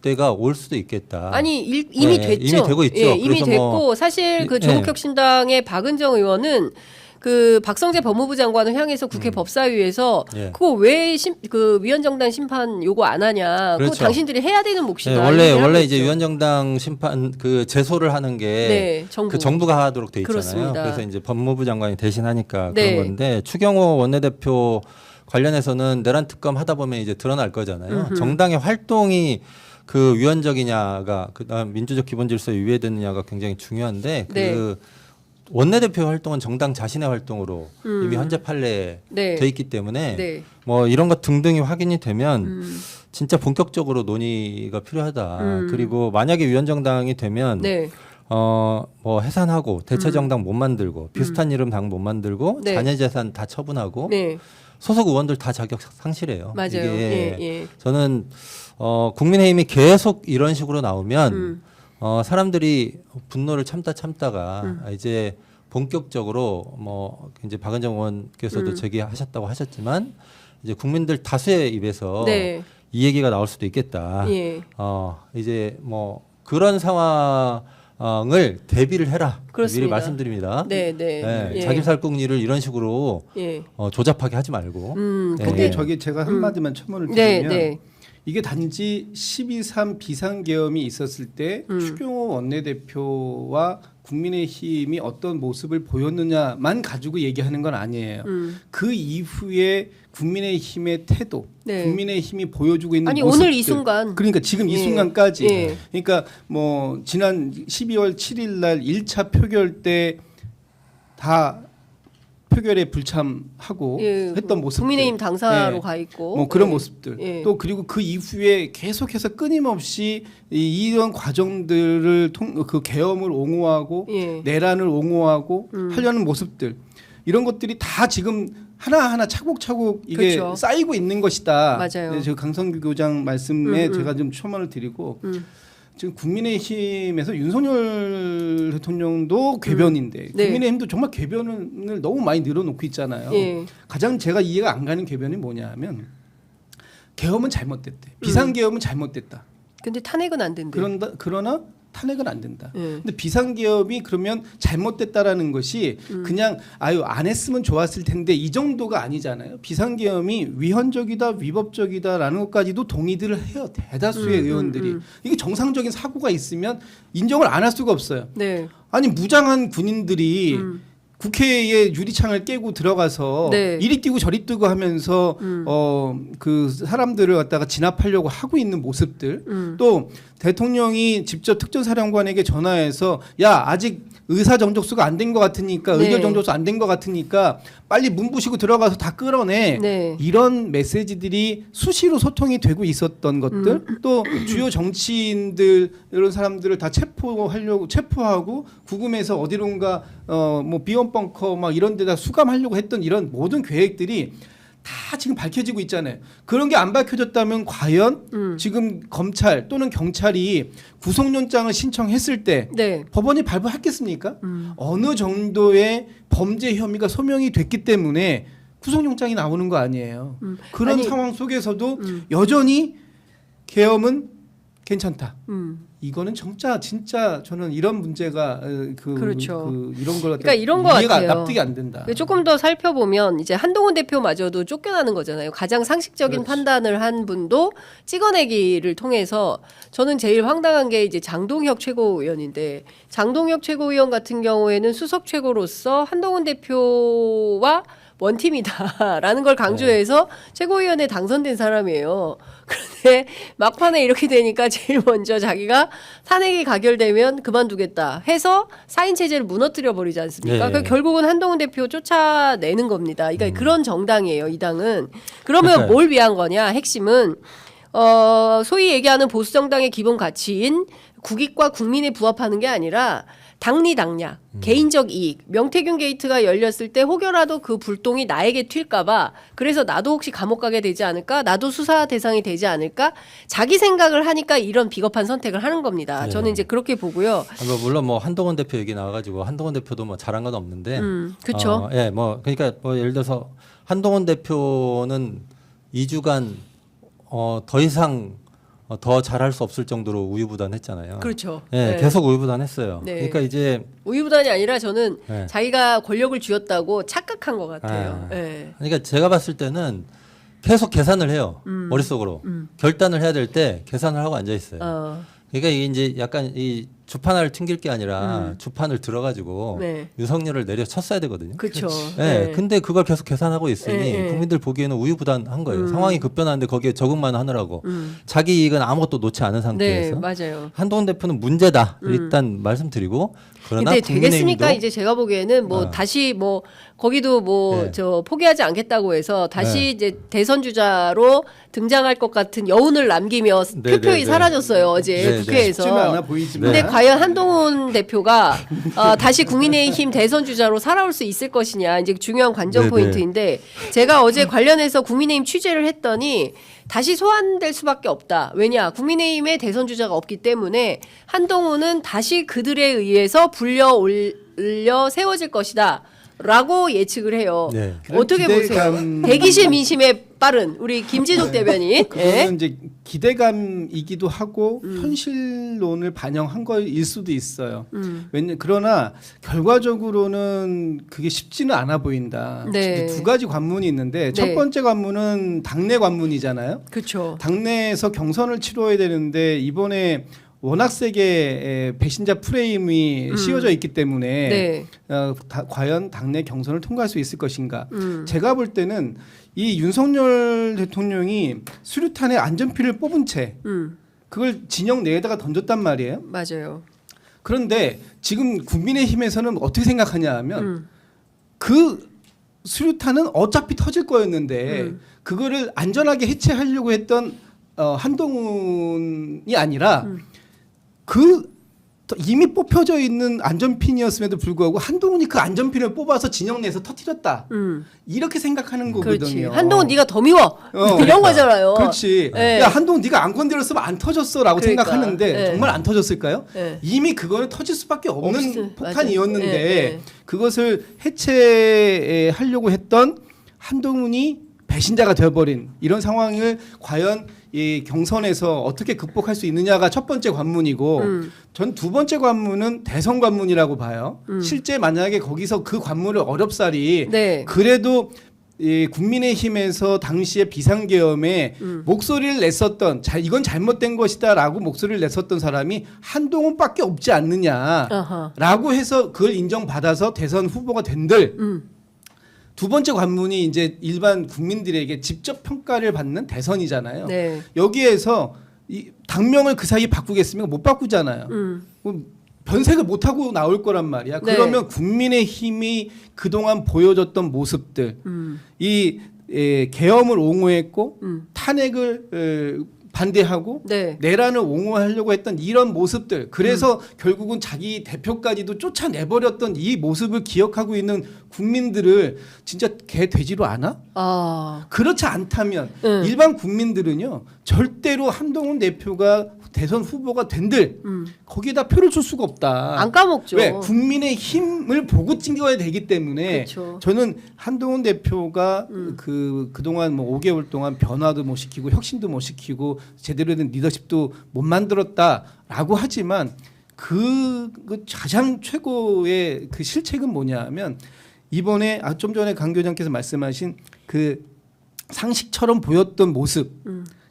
때가 올 수도 있겠다. 아니 이미 네, 됐죠. 이미 되고 있죠. 예, 이미 그래서 됐고 사실 그 조국혁신당의 박은정 의원은 그 박성재 법무부 장관을 향해서 국회 법사위에서 예. 그거 왜 그 위헌정당 심판 요구 안 하냐? 그거 그렇죠. 당신들이 해야 되는 네, 몫이다. 원래 이제 위헌정당 심판 그 제소를 하는 게 네, 그 정부가 하도록 돼 있잖아요. 그렇습니다. 그래서 이제 법무부 장관이 대신하니까 네. 그런 건데 추경호 원내대표 관련해서는 내란 특검 하다 보면 이제 드러날 거잖아요. 정당의 활동이 그 위헌적이냐가 그다음 민주적 기본 질서에 위배되느냐가 굉장히 중요한데 네. 그 원내대표 활동은 정당 자신의 활동으로 이미 헌재 판례 네. 돼 있기 때문에 네. 뭐 이런 것 등등이 확인이 되면 진짜 본격적으로 논의가 필요하다. 그리고 만약에 위헌정당이 되면 네. 뭐 해산하고 대체 정당 못 만들고 비슷한 이름 당 못 만들고 네. 자녀 재산 다 처분하고 네. 소속 의원들 다 자격 상실해요. 맞아요. 이게 예, 예. 저는 국민의힘이 계속 이런 식으로 나오면 사람들이 분노를 참다가 이제 본격적으로 뭐 이제 박은정 의원께서도 제기하셨다고 하셨지만 이제 국민들 다수의 입에서 네. 이 얘기가 나올 수도 있겠다. 예. 이제 뭐 그런 상황을 대비를 해라. 그렇습니다. 미리 말씀드립니다. 네, 네. 네, 예. 자기 살궁리를 이런 식으로 예. 조잡하게 하지 말고. 네. 근데 저기 제가 한마디만 첨언을 네, 드리면 네. 이게 단지 12.3 비상계엄이 있었을 때 추경호 원내대표와 국민의힘이 어떤 모습을 보였느냐만 가지고 얘기하는 건 아니에요. 그 이후에 국민의힘의 태도, 네. 국민의힘이 보여주고 있는 아니, 모습들, 오늘 이 순간. 그러니까 지금 이 예. 순간까지 예. 그러니까 뭐 지난 12월 7일 날 1차 표결 때 다 표결에 불참하고 예, 했던 모습들, 국민의힘 당사로 예. 가 있고 뭐 그런 예. 모습들 예. 또 그리고 그 이후에 계속해서 끊임없이 이런 과정들을 그 계엄을 옹호하고 예. 내란을 옹호하고 하려는 모습들 이런 것들이 다 지금 하나하나 차곡차곡 이게 그렇죠. 쌓이고 있는 것이다. 맞아요. 네, 저 강성규 교장 말씀에 제가 좀 첨언을 드리고 지금 국민의힘에서 윤석열 대통령도 궤변인데 네. 국민의힘도 정말 궤변을 너무 많이 늘어놓고 있잖아요. 예. 가장 제가 이해가 안 가는 궤변이 뭐냐면 계엄은 잘못됐대. 비상계엄은 잘못됐다. 근데 탄핵은 안 된대. 그러나 탄핵은 안 된다. 예. 근데 비상계엄이 그러면 잘못됐다라는 것이 그냥 아유 안 했으면 좋았을 텐데 이 정도가 아니잖아요. 비상계엄이 위헌적이다, 위법적이다라는 것까지도 동의들을 해요. 대다수의 의원들이 이게 정상적인 사고가 있으면 인정을 안 할 수가 없어요. 네. 아니 무장한 군인들이 국회에 유리창을 깨고 들어가서 네. 이리 뛰고 저리 뛰고 하면서 그 사람들을 갖다가 진압하려고 하고 있는 모습들 또 대통령이 직접 특전사령관에게 전화해서 야 아직 의사 정족수가 안 된 것 같으니까 네. 의결 정족수 안 된 것 같으니까 빨리 문 부시고 들어가서 다 끌어내 네. 이런 메시지들이 수시로 소통이 되고 있었던 것들 또 주요 정치인들 이런 사람들을 다 체포하고 구금해서 어디론가 뭐 비원 벙커 막 이런 데다 수감하려고 했던 이런 모든 계획들이 다 지금 밝혀지고 있잖아요. 그런 게 안 밝혀졌다면 과연 지금 검찰 또는 경찰이 구속영장을 신청했을 때 네. 법원이 발부했겠습니까? 어느 정도의 범죄 혐의가 소명이 됐기 때문에 구속영장이 나오는 거 아니에요. 그런 아니, 상황 속에서도 여전히 계엄은 괜찮다. 이거는 진짜 저는 이런 문제가 그렇죠. 이런 걸 그러니까 이런 거 이해가 같아요. 납득이 안 된다. 조금 더 살펴보면 이제 한동훈 대표마저도 쫓겨나는 거잖아요. 가장 상식적인 그렇지. 판단을 한 분도 찍어내기를 통해서 저는 제일 황당한 게 이제 장동혁 최고위원인데 장동혁 최고위원 같은 경우에는 수석 최고로서 한동훈 대표와 원팀이다라는 걸 강조해서 최고위원에 당선된 사람이에요. 그런데 막판에 이렇게 되니까 제일 먼저 자기가 탄핵이 가결되면 그만두겠다 해서 사인 체제를 무너뜨려 버리지 않습니까? 네. 결국은 한동훈 대표 쫓아내는 겁니다. 그러니까 그런 정당이에요. 이 당은. 그러면 그러니까요. 뭘 위한 거냐? 핵심은 소위 얘기하는 보수 정당의 기본 가치인 국익과 국민에 부합하는 게 아니라 당리당략, 개인적 이익, 명태균 게이트가 열렸을 때 혹여라도 그 불똥이 나에게 튈까봐 그래서 나도 혹시 감옥 가게 되지 않을까? 나도 수사 대상이 되지 않을까? 자기 생각을 하니까 이런 비겁한 선택을 하는 겁니다. 네. 저는 이제 그렇게 보고요. 물론 뭐 한동훈 대표 얘기 나와가지고 한동훈 대표도 뭐 잘한 건 없는데, 그렇죠. 예, 뭐 그러니까 뭐 예를 들어서 한동훈 대표는 2주간 더 이상 더 잘할 수 없을 정도로 우유부단했잖아요. 그렇죠. 예, 네. 계속 우유부단했어요. 네. 그러니까 이제 우유부단이 아니라 저는 네. 자기가 권력을 쥐었다고 착각한 것 같아요. 아. 네. 그러니까 제가 봤을 때는 계속 계산을 해요. 머릿속으로. 결단을 해야 될 때 계산을 하고 앉아 있어요. 그러니까 이게 이제 약간 이 주판을 튕길 게 아니라 주판을 들어가지고 네. 윤석열을 내려쳤어야 되거든요. 그렇죠. 네. 근데 그걸 계속 계산하고 있으니 네. 국민들 보기에는 우유부단한 거예요. 상황이 급변하는데 거기에 적응만 하느라고 자기 이익은 아무것도 놓지 않은 네, 상태에서 맞아요. 한동훈 대표는 문제다 일단 말씀드리고 그러나 근데 되겠습니까? 국민의힘도 이제 제가 보기에는 뭐 다시 뭐 거기도 뭐 네. 저 포기하지 않겠다고 해서 다시 네. 이제 대선 주자로 등장할 것 같은 여운을 남기며 네, 표표히 네, 네. 사라졌어요 어제 네, 네. 국회에서. 쉽지는 않아 보이지만. 근데 과연 한동훈 대표가 다시 국민의힘 대선 주자로 살아올 수 있을 것이냐 이제 중요한 관전 네네. 포인트인데 제가 어제 관련해서 국민의힘 취재를 했더니 다시 소환될 수밖에 없다. 왜냐 국민의힘에 대선 주자가 없기 때문에 한동훈은 다시 그들에 의해서 불려 올려 세워질 것이다. 라고 예측을 해요. 네. 어떻게 보세요? 대기실 민심에 빠른 우리 김진욱 대변인. 그거는 이제 기대감이기도 하고 현실론을 반영한 거일 수도 있어요. 그러나 결과적으로는 그게 쉽지는 않아 보인다. 네. 두 가지 관문이 있는데 네. 첫 번째 관문은 당내 관문이잖아요. 그렇죠. 당내에서 경선을 치러야 되는데 이번에 워낙 세게 배신자 프레임이 씌워져 있기 때문에 네. 과연 당내 경선을 통과할 수 있을 것인가. 제가 볼 때는 이 윤석열 대통령이 수류탄에 안전피를 뽑은 채 그걸 진영 내에다가 던졌단 말이에요. 맞아요. 그런데 지금 국민의힘에서는 어떻게 생각하냐 하면 그 수류탄은 어차피 터질 거였는데 그거를 안전하게 해체하려고 했던 한동훈이 아니라 그 이미 뽑혀져 있는 안전핀이었음에도 불구하고 한동훈이 그 안전핀을 뽑아서 진영 내에서 터뜨렸다. 이렇게 생각하는 그렇지. 거거든요. 한동훈 네가 더 미워. 이런 그러니까. 거잖아요. 그렇지. 네. 야 한동훈 네가 안 건드렸으면 안 터졌어라고 그러니까. 생각하는데 네. 정말 안 터졌을까요? 네. 이미 그거는 터질 수밖에 없는 폭탄이었는데 맞아요. 네. 그것을 해체하려고 했던 한동훈이 배신자가 되어버린 이런 상황을 과연 이 경선에서 어떻게 극복할 수 있느냐가 첫 번째 관문이고 전 두 번째 관문은 대선 관문이라고 봐요. 실제 만약에 거기서 그 관문을 어렵사리 네. 그래도 이 국민의힘에서 당시에 비상계엄에 목소리를 냈었던 이건 잘못된 것이다라고 목소리를 냈었던 사람이 한동훈밖에 없지 않느냐라고 아하. 해서 그걸 인정받아서 대선 후보가 된들 두 번째 관문이 이제 일반 국민들에게 직접 평가를 받는 대선이잖아요. 네. 여기에서 이 당명을 그 사이에 바꾸겠습니까? 못 바꾸잖아요. 그럼 변색을 못 하고 나올 거란 말이야. 네. 그러면 국민의힘이 그동안 보여줬던 모습들, 이 계엄을 옹호했고 탄핵을 반대하고 네. 내란을 옹호하려고 했던 이런 모습들, 그래서 결국은 자기 대표까지도 쫓아내버렸던 이 모습을 기억하고 있는 국민들을 진짜 개 돼지로 아나? 아. 그렇지 않다면 일반 국민들은요 절대로 한동훈 대표가 대선 후보가 된들 거기에다 표를 줄 수가 없다. 안 까먹죠. 왜? 국민의 힘을 보고 찍어야 되기 때문에 그렇죠. 저는 한동훈 대표가 그동안 뭐 5개월 동안 변화도 못 시키고 혁신도 못 시키고 제대로 된 리더십도 못 만들었다라고 하지만 그 가장 최고의 그 실책은 뭐냐하면 이번에 좀 전에 강 교장께서 말씀하신 그 상식처럼 보였던 모습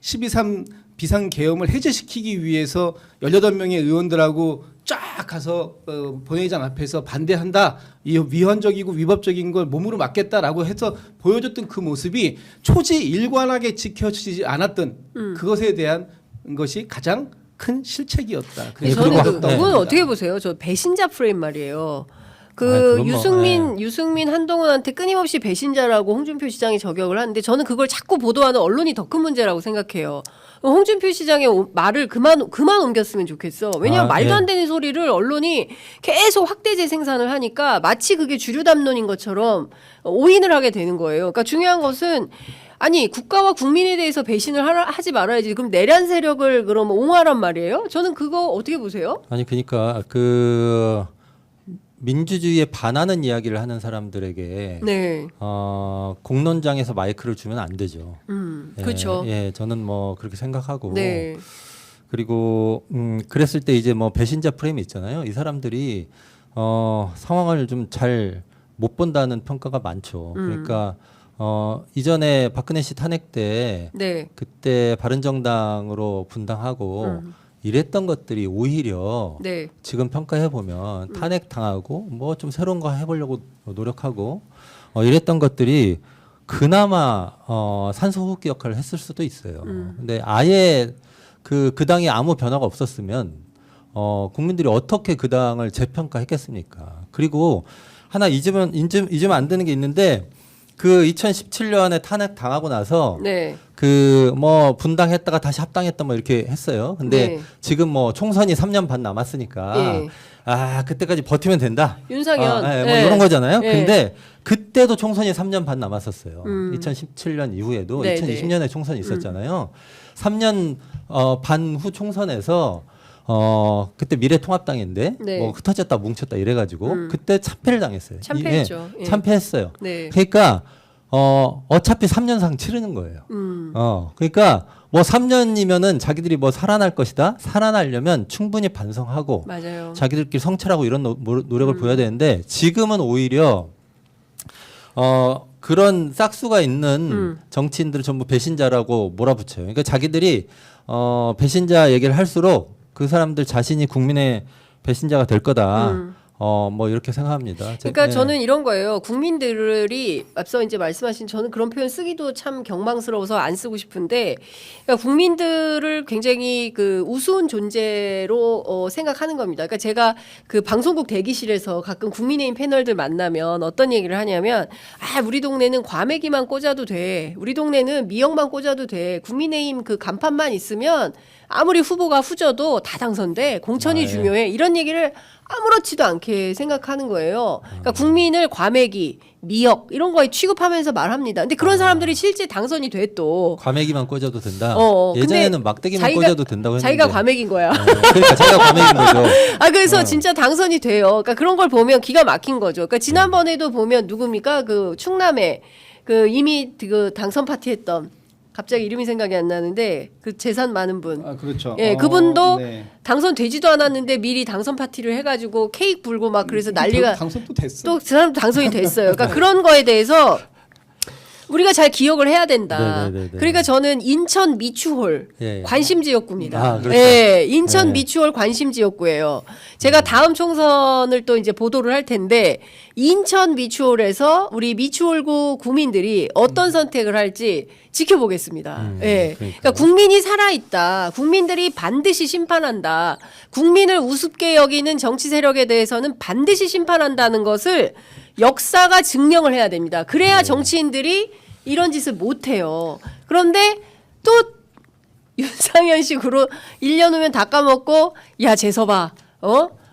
12.3 비상계엄을 해제시키기 위해서 18명의 의원들하고 쫙 가서 본회의장 앞에서 반대한다. 이 위헌적이고 위법적인 걸 몸으로 막겠다라고 해서 보여줬던 그 모습이 초지일관하게 지켜지지 않았던 그것에 대한 것이 가장 큰 실책이었다. 그래서 저는 그리고 그건 네. 어떻게 보세요? 저 배신자 프레임 말이에요. 그 그건 뭐, 유승민 한동훈한테 끊임없이 배신자라고 홍준표 시장이 저격을 하는데 저는 그걸 자꾸 보도하는 언론이 더 큰 문제라고 생각해요. 홍준표 시장의 말을 그만 옮겼으면 좋겠어. 왜냐하면 말도 안 되는 소리를 언론이 계속 확대 재생산을 하니까 마치 그게 주류 담론인 것처럼 오인을 하게 되는 거예요. 그러니까 중요한 것은 아니 국가와 국민에 대해서 배신을 하지 말아야지. 그럼 내란 세력을 그럼 옹호하란 말이에요? 저는 그거 어떻게 보세요? 아니 그러니까 그 민주주의에 반하는 이야기를 하는 사람들에게 네. 공론장에서 마이크를 주면 안 되죠. 그렇죠. 예, 저는 뭐 그렇게 생각하고. 네. 그리고 그랬을 때 이제 뭐 배신자 프레임이 있잖아요. 이 사람들이 상황을 좀 잘 못 본다는 평가가 많죠. 그러니까 이전에 박근혜 씨 탄핵 때 네. 그때 바른정당으로 분당하고 이랬던 것들이 오히려 네. 지금 평가해 보면 탄핵 당하고 뭐 좀 새로운 거 해보려고 노력하고 이랬던 것들이 그나마 산소호흡기 역할을 했을 수도 있어요. 근데 아예 그 당이 아무 변화가 없었으면 국민들이 어떻게 그 당을 재평가했겠습니까? 그리고 하나 잊으면 안 되는 게 있는데 그 2017년에 탄핵 당하고 나서 네. 그 뭐 분당했다가 다시 합당했다 뭐 이렇게 했어요. 근데 네. 지금 뭐 총선이 3년 반 남았으니까 예. 그때까지 버티면 된다. 윤상현. 뭐 네. 이런 거잖아요. 네. 근데 그때도 총선이 3년 반 남았었어요. 2017년 이후에도 네, 2020년에 총선이 있었잖아요. 3년 반 후 총선에서 그때 미래통합당인데 네. 뭐 흩어졌다 뭉쳤다 이래가지고 그때 참패를 당했어요. 참패했죠. 예. 참패했어요. 네. 그러니까 어차피 3년상 치르는 거예요. 그러니까 뭐 3년이면은 자기들이 뭐 살아날 것이다. 살아나려면 충분히 반성하고 맞아요. 자기들끼리 성찰하고 이런 노력을 보여야 되는데 지금은 오히려 그런 싹수가 있는 정치인들을 전부 배신자라고 몰아붙여요. 그러니까 자기들이 배신자 얘기를 할수록 그 사람들 자신이 국민의 배신자가 될 거다. 뭐 이렇게 생각합니다. 그러니까 네. 저는 이런 거예요. 국민들이 앞서 이제 말씀하신 저는 그런 표현 쓰기도 참 경망스러워서 안 쓰고 싶은데 그러니까 국민들을 굉장히 그 우스운 존재로 생각하는 겁니다. 그러니까 제가 그 방송국 대기실에서 가끔 국민의힘 패널들 만나면 어떤 얘기를 하냐면 우리 동네는 과메기만 꽂아도 돼. 우리 동네는 미역만 꽂아도 돼. 국민의힘 그 간판만 있으면 아무리 후보가 후져도 다 당선돼. 공천이 예. 중요해. 이런 얘기를 아무렇지도 않게 생각하는 거예요. 그러니까 국민을 과메기, 미역 이런 거에 취급하면서 말합니다. 근데 그런 사람들이 실제 당선이 돼 또. 과메기만 꽂아도 된다. 근데 예전에는 막대기만 꽂아도 된다고 했는데. 자기가 과메기인 거야. 그러니까 자기가 과메기인 거죠. 그래서 진짜 당선이 돼요. 그러니까 그런 걸 보면 기가 막힌 거죠. 그러니까 지난번에도 보면 누굽니까? 그 충남에 그 이미 그 당선 파티 했던 갑자기 이름이 생각이 안 나는데 그 재산 많은 분. 그렇죠. 예, 그분도 네. 당선되지도 않았는데 미리 당선 파티를 해가지고 케이크 불고 막 그래서 난리가 당선도 됐어. 또 그 사람도 당선이 됐어요. 그러니까 그런 거에 대해서 우리가 잘 기억을 해야 된다. 네네네네. 그러니까 저는 인천 미추홀 예. 관심 지역구입니다. 그렇죠. 예, 인천 네. 미추홀 관심 지역구예요. 제가 다음 총선을 또 이제 보도를 할 텐데 인천 미추홀에서 우리 미추홀구 구민들이 어떤 선택을 할지 지켜보겠습니다. 예. 그러니까 국민이 살아있다. 국민들이 반드시 심판한다. 국민을 우습게 여기는 정치 세력에 대해서는 반드시 심판한다는 것을 역사가 증명을 해야 됩니다. 그래야 정치인들이 이런 짓을 못해요. 그런데 또 윤상현식으로 1년 후면 다 까먹고 야 재서봐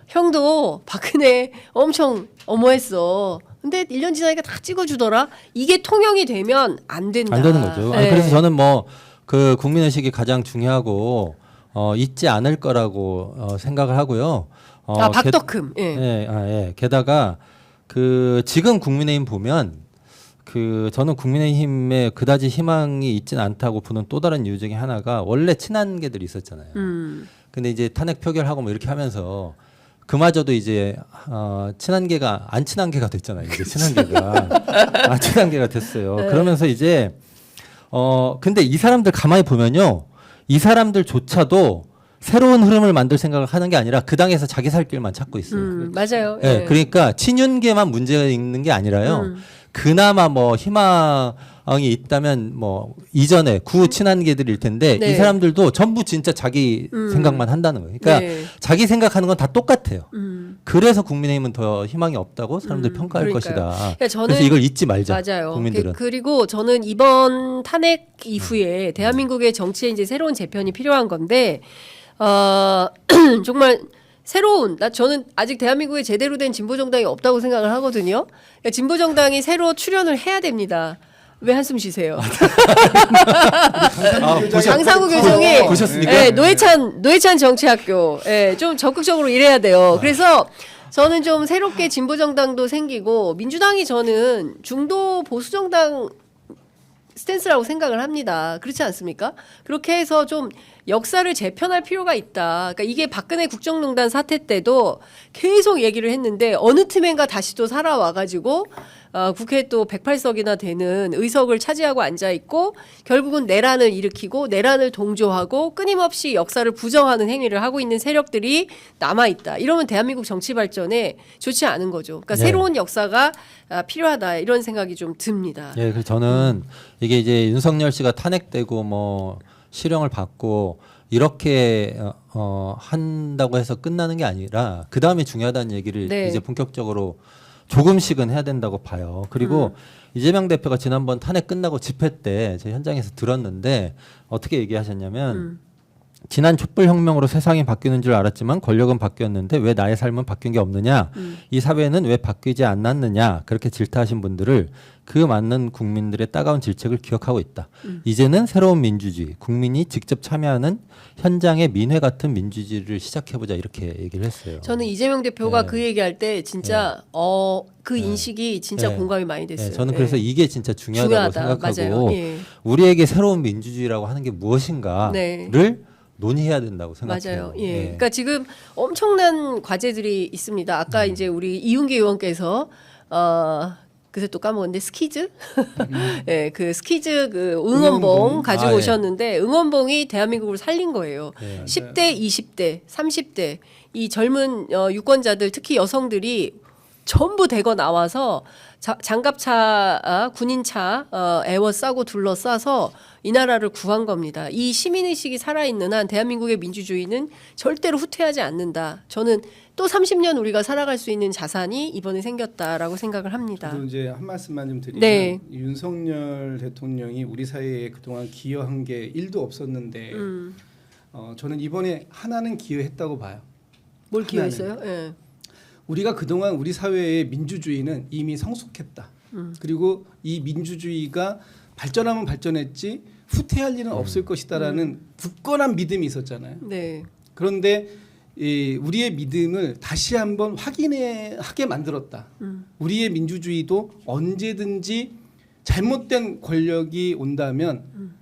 형도 박근혜 엄청 어머했어. 근데 1년 지나니까 다 찍어주더라. 이게 통용이 되면 안 된다. 안 되는 거죠. 네. 그래서 저는 뭐 그 국민의식이 가장 중요하고 잊지 않을 거라고 생각을 하고요. 박덕흠. 예. 예. 게다가 그 지금 국민의힘 보면 그 저는 국민의힘에 그다지 희망이 있진 않다고 보는 또 다른 이유 중에 하나가 원래 친한 개들이 있었잖아요. 근데 이제 탄핵 표결하고 뭐 이렇게 하면서 그마저도 이제 친한 개가 안 친한 개가 됐잖아요. 이제 친한 개가 안 친한 개가 됐어요. 네. 그러면서 이제 근데 이 사람들 가만히 보면요, 이 사람들조차도 새로운 흐름을 만들 생각을 하는 게 아니라 그 당에서 자기 살 길만 찾고 있어요. 맞아요. 예, 예. 그러니까 친윤계만 문제가 있는 게 아니라요. 그나마 뭐 희망이 있다면 뭐 이전에 구 친한계들일 텐데 네. 이 사람들도 전부 진짜 자기 생각만 한다는 거예요. 그러니까 네. 자기 생각하는 건 다 똑같아요. 그래서 국민의힘은 더 희망이 없다고 사람들이 평가할 그러니까요. 것이다. 그러니까 저는 그래서 이걸 잊지 말자. 맞아요. 국민들은. 그리고 저는 이번 탄핵 이후에 대한민국의 정치에 이제 새로운 재편이 필요한 건데 정말 새로운 저는 아직 대한민국에 제대로 된 진보 정당이 없다고 생각을 하거든요. 그러니까 진보 정당이 새로 출연을 해야 됩니다. 왜 한숨 쉬세요? 장상우 교정이 보셨습니까? 예, 노회찬 정치학교 좀 적극적으로 일해야 돼요. 그래서 저는 좀 새롭게 진보 정당도 생기고 민주당이 저는 중도 보수 정당 스탠스라고 생각을 합니다. 그렇지 않습니까? 그렇게 해서 좀 역사를 재편할 필요가 있다. 그러니까 이게 박근혜 국정농단 사태 때도 계속 얘기를 했는데 어느 틈엔가 다시 또 살아와가지고 국회에 또 108석이나 되는 의석을 차지하고 앉아있고 결국은 내란을 일으키고 내란을 동조하고 끊임없이 역사를 부정하는 행위를 하고 있는 세력들이 남아있다. 이러면 대한민국 정치 발전에 좋지 않은 거죠. 그러니까 네. 새로운 역사가 필요하다. 이런 생각이 좀 듭니다. 예, 그래서 저는 이게 이제 윤석열 씨가 탄핵되고 뭐 실형을 받고 이렇게 한다고 해서 끝나는 게 아니라 그 다음에 중요하다는 얘기를 네. 이제 본격적으로 조금씩은 해야 된다고 봐요. 그리고 이재명 대표가 지난번 탄핵 끝나고 집회 때 제 현장에서 들었는데 어떻게 얘기하셨냐면 지난 촛불혁명으로 세상이 바뀌는 줄 알았지만 권력은 바뀌었는데 왜 나의 삶은 바뀐 게 없느냐? 이 사회는 왜 바뀌지 않았느냐? 그렇게 질타하신 분들을 그 많은 국민들의 따가운 질책을 기억하고 있다. 이제는 새로운 민주주의, 국민이 직접 참여하는 현장의 민회 같은 민주주의를 시작해보자 이렇게 얘기를 했어요. 저는 이재명 대표가 네. 그 얘기할 때 진짜 그 인식이 진짜 네. 공감이 많이 됐어요. 네, 저는 그래서 이게 진짜 중요하다고 생각하고 맞아요. 예. 우리에게 새로운 민주주의라고 하는 게 무엇인가를 네. 논의해야 된다고 생각해요. 맞아요. 예. 그러니까 지금 엄청난 과제들이 있습니다. 아까 이제 우리 이윤기 의원께서 그새 또 까먹었는데 스키즈? 예, 그 스키즈 그 응원봉 가지고 아, 예. 오셨는데 응원봉이 대한민국을 살린 거예요. 예. 10대, 20대, 30대 이 젊은 유권자들 특히 여성들이 전부 대거 나와서 장갑차, 군인차 에워싸고 둘러싸서 이 나라를 구한 겁니다. 이 시민의식이 살아있는 한 대한민국의 민주주의는 절대로 후퇴하지 않는다. 저는 또 30년 우리가 살아갈 수 있는 자산이 이번에 생겼다라고 생각을 합니다. 저도 이제 한 말씀만 좀 드리면 네. 윤석열 대통령이 우리 사회에 그동안 기여한 게 1도 없었는데 저는 이번에 하나는 기여했다고 봐요. 뭘 하나는. 기여했어요? 예. 우리가 그동안 우리 사회의 민주주의는 이미 성숙했다. 그리고 이 민주주의가 발전하면 발전했지 후퇴할 일은 없을 것이다라는 굳건한 믿음이 있었잖아요. 네. 그런데 우리의 믿음을 다시 한번 확인하게 만들었다. 우리의 민주주의도 언제든지 잘못된 권력이 온다면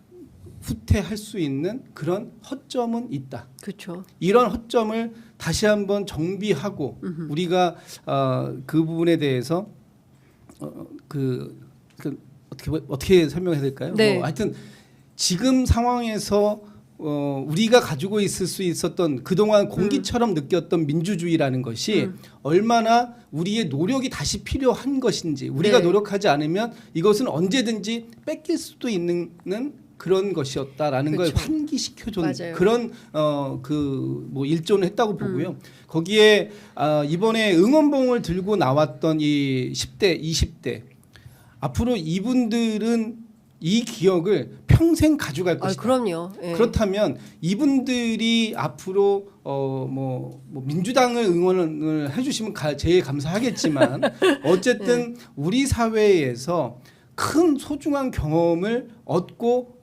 후퇴할 수 있는 그런 허점은 있다. 그렇죠. 이런 허점을 다시 한번 정비하고 우리가 그 부분에 대해서 어떻게 설명해야 될까요? 네. 뭐 하여튼 지금 상황에서 우리가 가지고 있을 수 있었던 그동안 공기처럼 느꼈던 민주주의라는 것이 얼마나 우리의 노력이 다시 필요한 것인지 우리가 네. 노력하지 않으면 이것은 언제든지 뺏길 수도 있는 그런 것이었다라는 걸 그렇죠. 환기시켜준 맞아요. 그런 뭐 일조는 했다고 보고요. 거기에 이번에 응원봉을 들고 나왔던 이 10대, 20대 앞으로 이분들은 이 기억을 평생 가져갈 것이다. 그럼요. 예. 그렇다면 이분들이 앞으로 뭐 민주당을 응원을 해주시면 제일 감사하겠지만 어쨌든 우리 사회에서 큰 소중한 경험을 얻고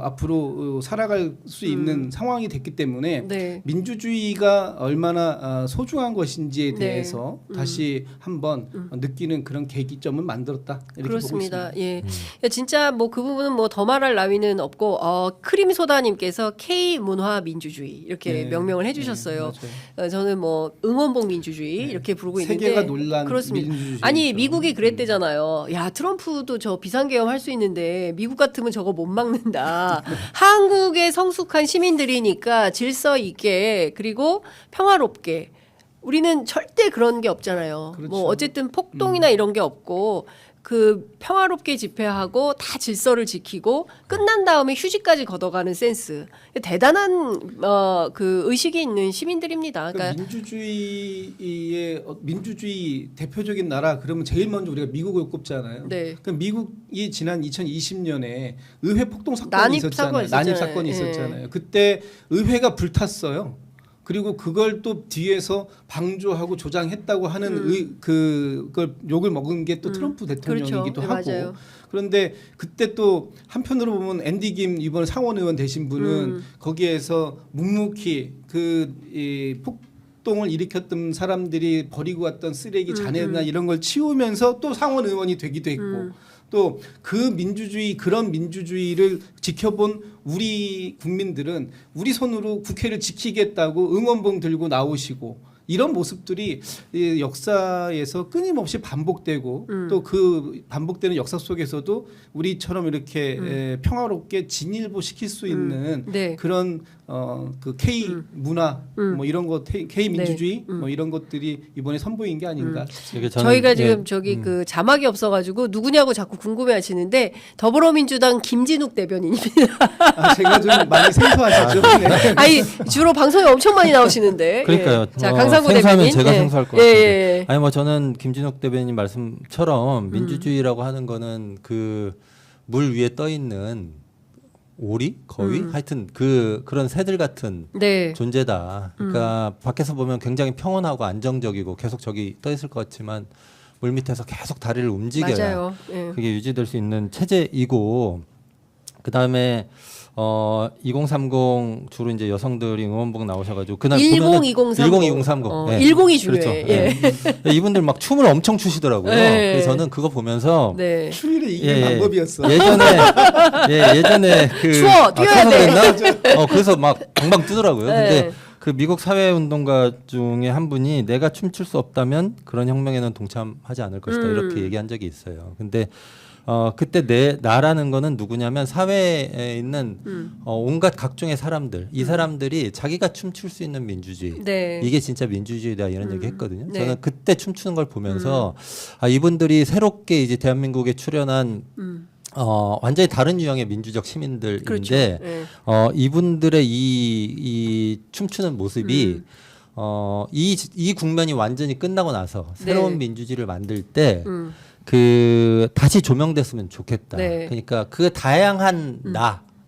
앞으로 살아갈 수 있는 상황이 됐기 때문에 네. 민주주의가 얼마나 소중한 것인지에 네. 대해서 다시 한번 느끼는 그런 계기점을 만들었다 이렇게 그렇습니다. 보고 있습니다. 예, 진짜 뭐 그 부분은 뭐 더 말할 나위는 없고 크림소다님께서 K 문화 민주주의 이렇게 네. 명명을 해주셨어요. 네, 맞아요. 저는 뭐 응원봉 민주주의 이렇게 부르고 있는데 세계가 놀란 그렇습니다. 민주주의죠. 아니 미국이 그랬대잖아요. 야 트럼프도 저 비상계엄 할 수 있는데 미국 같으면 저거 못 막는다. 한국의 성숙한 시민들이니까 질서 있게 그리고 평화롭게. 우리는 절대 그런 게 없잖아요. 그렇죠. 뭐 어쨌든 폭동이나 이런 게 없고 그 평화롭게 집회하고 다 질서를 지키고 끝난 다음에 휴지까지 걷어가는 센스. 대단한 그 의식이 있는 시민들입니다. 그러니까 민주주의 대표적인 나라 그러면 제일 먼저 우리가 미국을 꼽잖아요. 네. 그럼 미국이 지난 2020년에 의회 폭동 사건이 난입 있었잖아요. 사건이 난입 있었잖아요. 사건이 예. 있었잖아요. 그때 의회가 불탔어요. 그리고 그걸 또 뒤에서 방조하고 조장했다고 하는 그걸 욕을 먹은 게 또 트럼프 대통령이기도 그렇죠. 네, 하고. 맞아요. 그런데 그때 또 한편으로 보면 앤디 김 이번 상원 의원 되신 분은 거기에서 묵묵히 이 합동을 일으켰던 사람들이 버리고 갔던 쓰레기 잔해나 이런 걸 치우면서 또 상원 의원이 되기도 했고 또 그 민주주의 그런 민주주의를 지켜본 우리 국민들은 우리 손으로 국회를 지키겠다고 응원봉 들고 나오시고 이런 모습들이 이 역사에서 끊임없이 반복되고 또 그 반복되는 역사 속에서도 우리처럼 이렇게 평화롭게 진일보 시킬 수 있는 네. 그런 그 K 문화 뭐 이런 것 K 민주주의 뭐 이런 것들이 이번에 선보인 게 아닌가 싶습니다. 이게 저는- 저희가 지금 예. 저기 그 자막이 없어가지고 누구냐고 자꾸 궁금해하시는데 더불어민주당 김진욱 대변인입니다. 아, 제가 좀 많이 생소하시죠? 네. 아니 주로 방송에 엄청 많이 나오시는데. 그러니까요. 예. 자 강상구 생소하면 대변인. 제가 예. 생소할 것 예, 같은데. 예, 예. 아니 뭐 저는 김진욱 대변인 말씀처럼 민주주의라고 하는 거는 그 물 위에 떠 있는 오리, 거위, 하여튼 그런 새들 같은 네. 존재다. 그러니까 밖에서 보면 굉장히 평온하고 안정적이고 계속 저기 떠 있을 것 같지만 물 밑에서 계속 다리를 움직여야 맞아요. 예. 그게 유지될 수 있는 체제이고 그 다음에 2030 주로 이제 여성들이 응원봉 나오셔가지고 그날 102030. 102030 10이 중요해. 그렇죠. 예. 이분들 막 춤을 엄청 추시더라고요. 네. 그래서 저는 그거 보면서 네. 추리를 이기는 방법이었어. 예전에 그 추워, 뛰어야 추워서 돼. 그랬나? 그래서 막 방방 뜨더라고요. 네. 근데 그 미국 사회운동가 중에 한 분이 내가 춤출 수 없다면 그런 혁명에는 동참하지 않을 것이다 이렇게 얘기한 적이 있어요. 근데 그때 나라는 거는 누구냐면 사회에 있는 온갖 각종의 사람들 이 사람들이 자기가 춤출 수 있는 민주주의 네. 이게 진짜 민주주의다 이런 얘기 했거든요. 네. 저는 그때 춤추는 걸 보면서 이분들이 새롭게 이제 대한민국에 출현한 완전히 다른 유형의 민주적 시민들인데 그렇죠. 네. 이분들의 이 춤추는 모습이 이 국면이 완전히 끝나고 나서 새로운 네. 민주주의를 만들 때 다시 조명됐으면 좋겠다. 네. 그러니까 그 다양한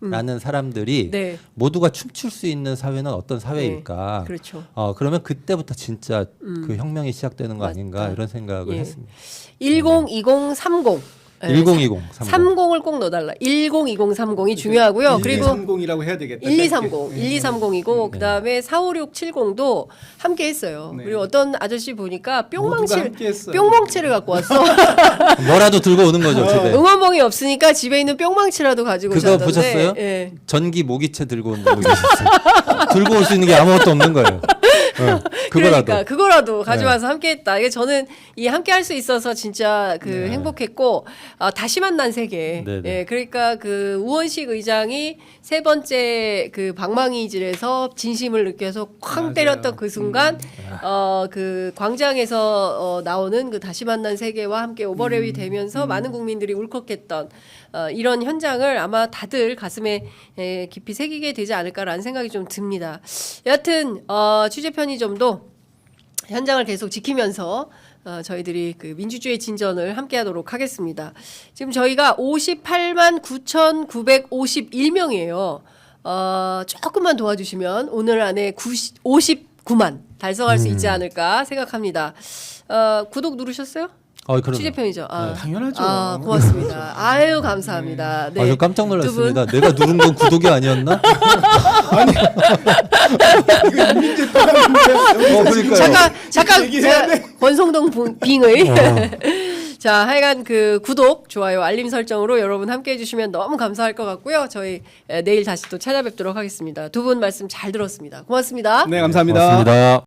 나라는 사람들이 네. 모두가 춤출 수 있는 사회는 어떤 사회일까? 그렇죠. 그러면 그때부터 진짜 그 혁명이 시작되는 거 아닌가 맞다. 이런 생각을 예. 했습니다. 102030. 1020, 30을 꼭 넣어달라. 102030이 중요하고요. 그리고 1230이라고 해야 되겠다. 1230, 짧게. 1230이고 그다음에 45670도 함께 했어요. 네. 그리고 어떤 아저씨 보니까 모두가 함께 했어요. 뿅망치를 갖고 왔어. 뭐라도 들고 오는 거죠 집에. 응원봉이 없으니까 집에 있는 뿅망치라도 가지고 그거 오셨던데. 보셨어요? 예. 전기 모기채 들고 오는 거 보셨어요? 들고 올 수 있는 게 아무것도 없는 거예요. 그거라도. 그러니까 그거라도 가져와서 함께했다. 이게 저는 이 함께할 수 있어서 진짜 그 행복했고 다시 만난 세계. 네네. 예, 그러니까 그 우원식 의장이 세 번째 그 방망이질에서 진심을 느껴서 쾅 맞아요. 때렸던 그 순간 그 광장에서 나오는 그 다시 만난 세계와 함께 오버랩이 되면서 많은 국민들이 울컥했던 이런 현장을 아마 다들 가슴에 깊이 새기게 되지 않을까라는 생각이 좀 듭니다. 여하튼 취재 편의점도 현장을 계속 지키면서 저희들이 그 민주주의 진전을 함께하도록 하겠습니다. 지금 저희가 58만 9,951명이에요. 조금만 도와주시면 오늘 안에 59만 달성할 수 있지 않을까 생각합니다. 구독 누르셨어요? 그럼요. 취재 편의점. 당연하죠. 고맙습니다. 아유 감사합니다. 네. 저 깜짝 두 분. 놀랐습니다. 내가 누른 건 구독이 아니었나? 이거 인민제 떠나는데 그러니까요. 잠깐 얘기해야 제가 권성동 빙의. 자, 하여간 그 구독, 좋아요, 알림 설정으로 여러분 함께 해주시면 너무 감사할 것 같고요. 저희 내일 다시 또 찾아뵙도록 하겠습니다. 두 분 말씀 잘 들었습니다. 고맙습니다. 네, 감사합니다. 고맙습니다.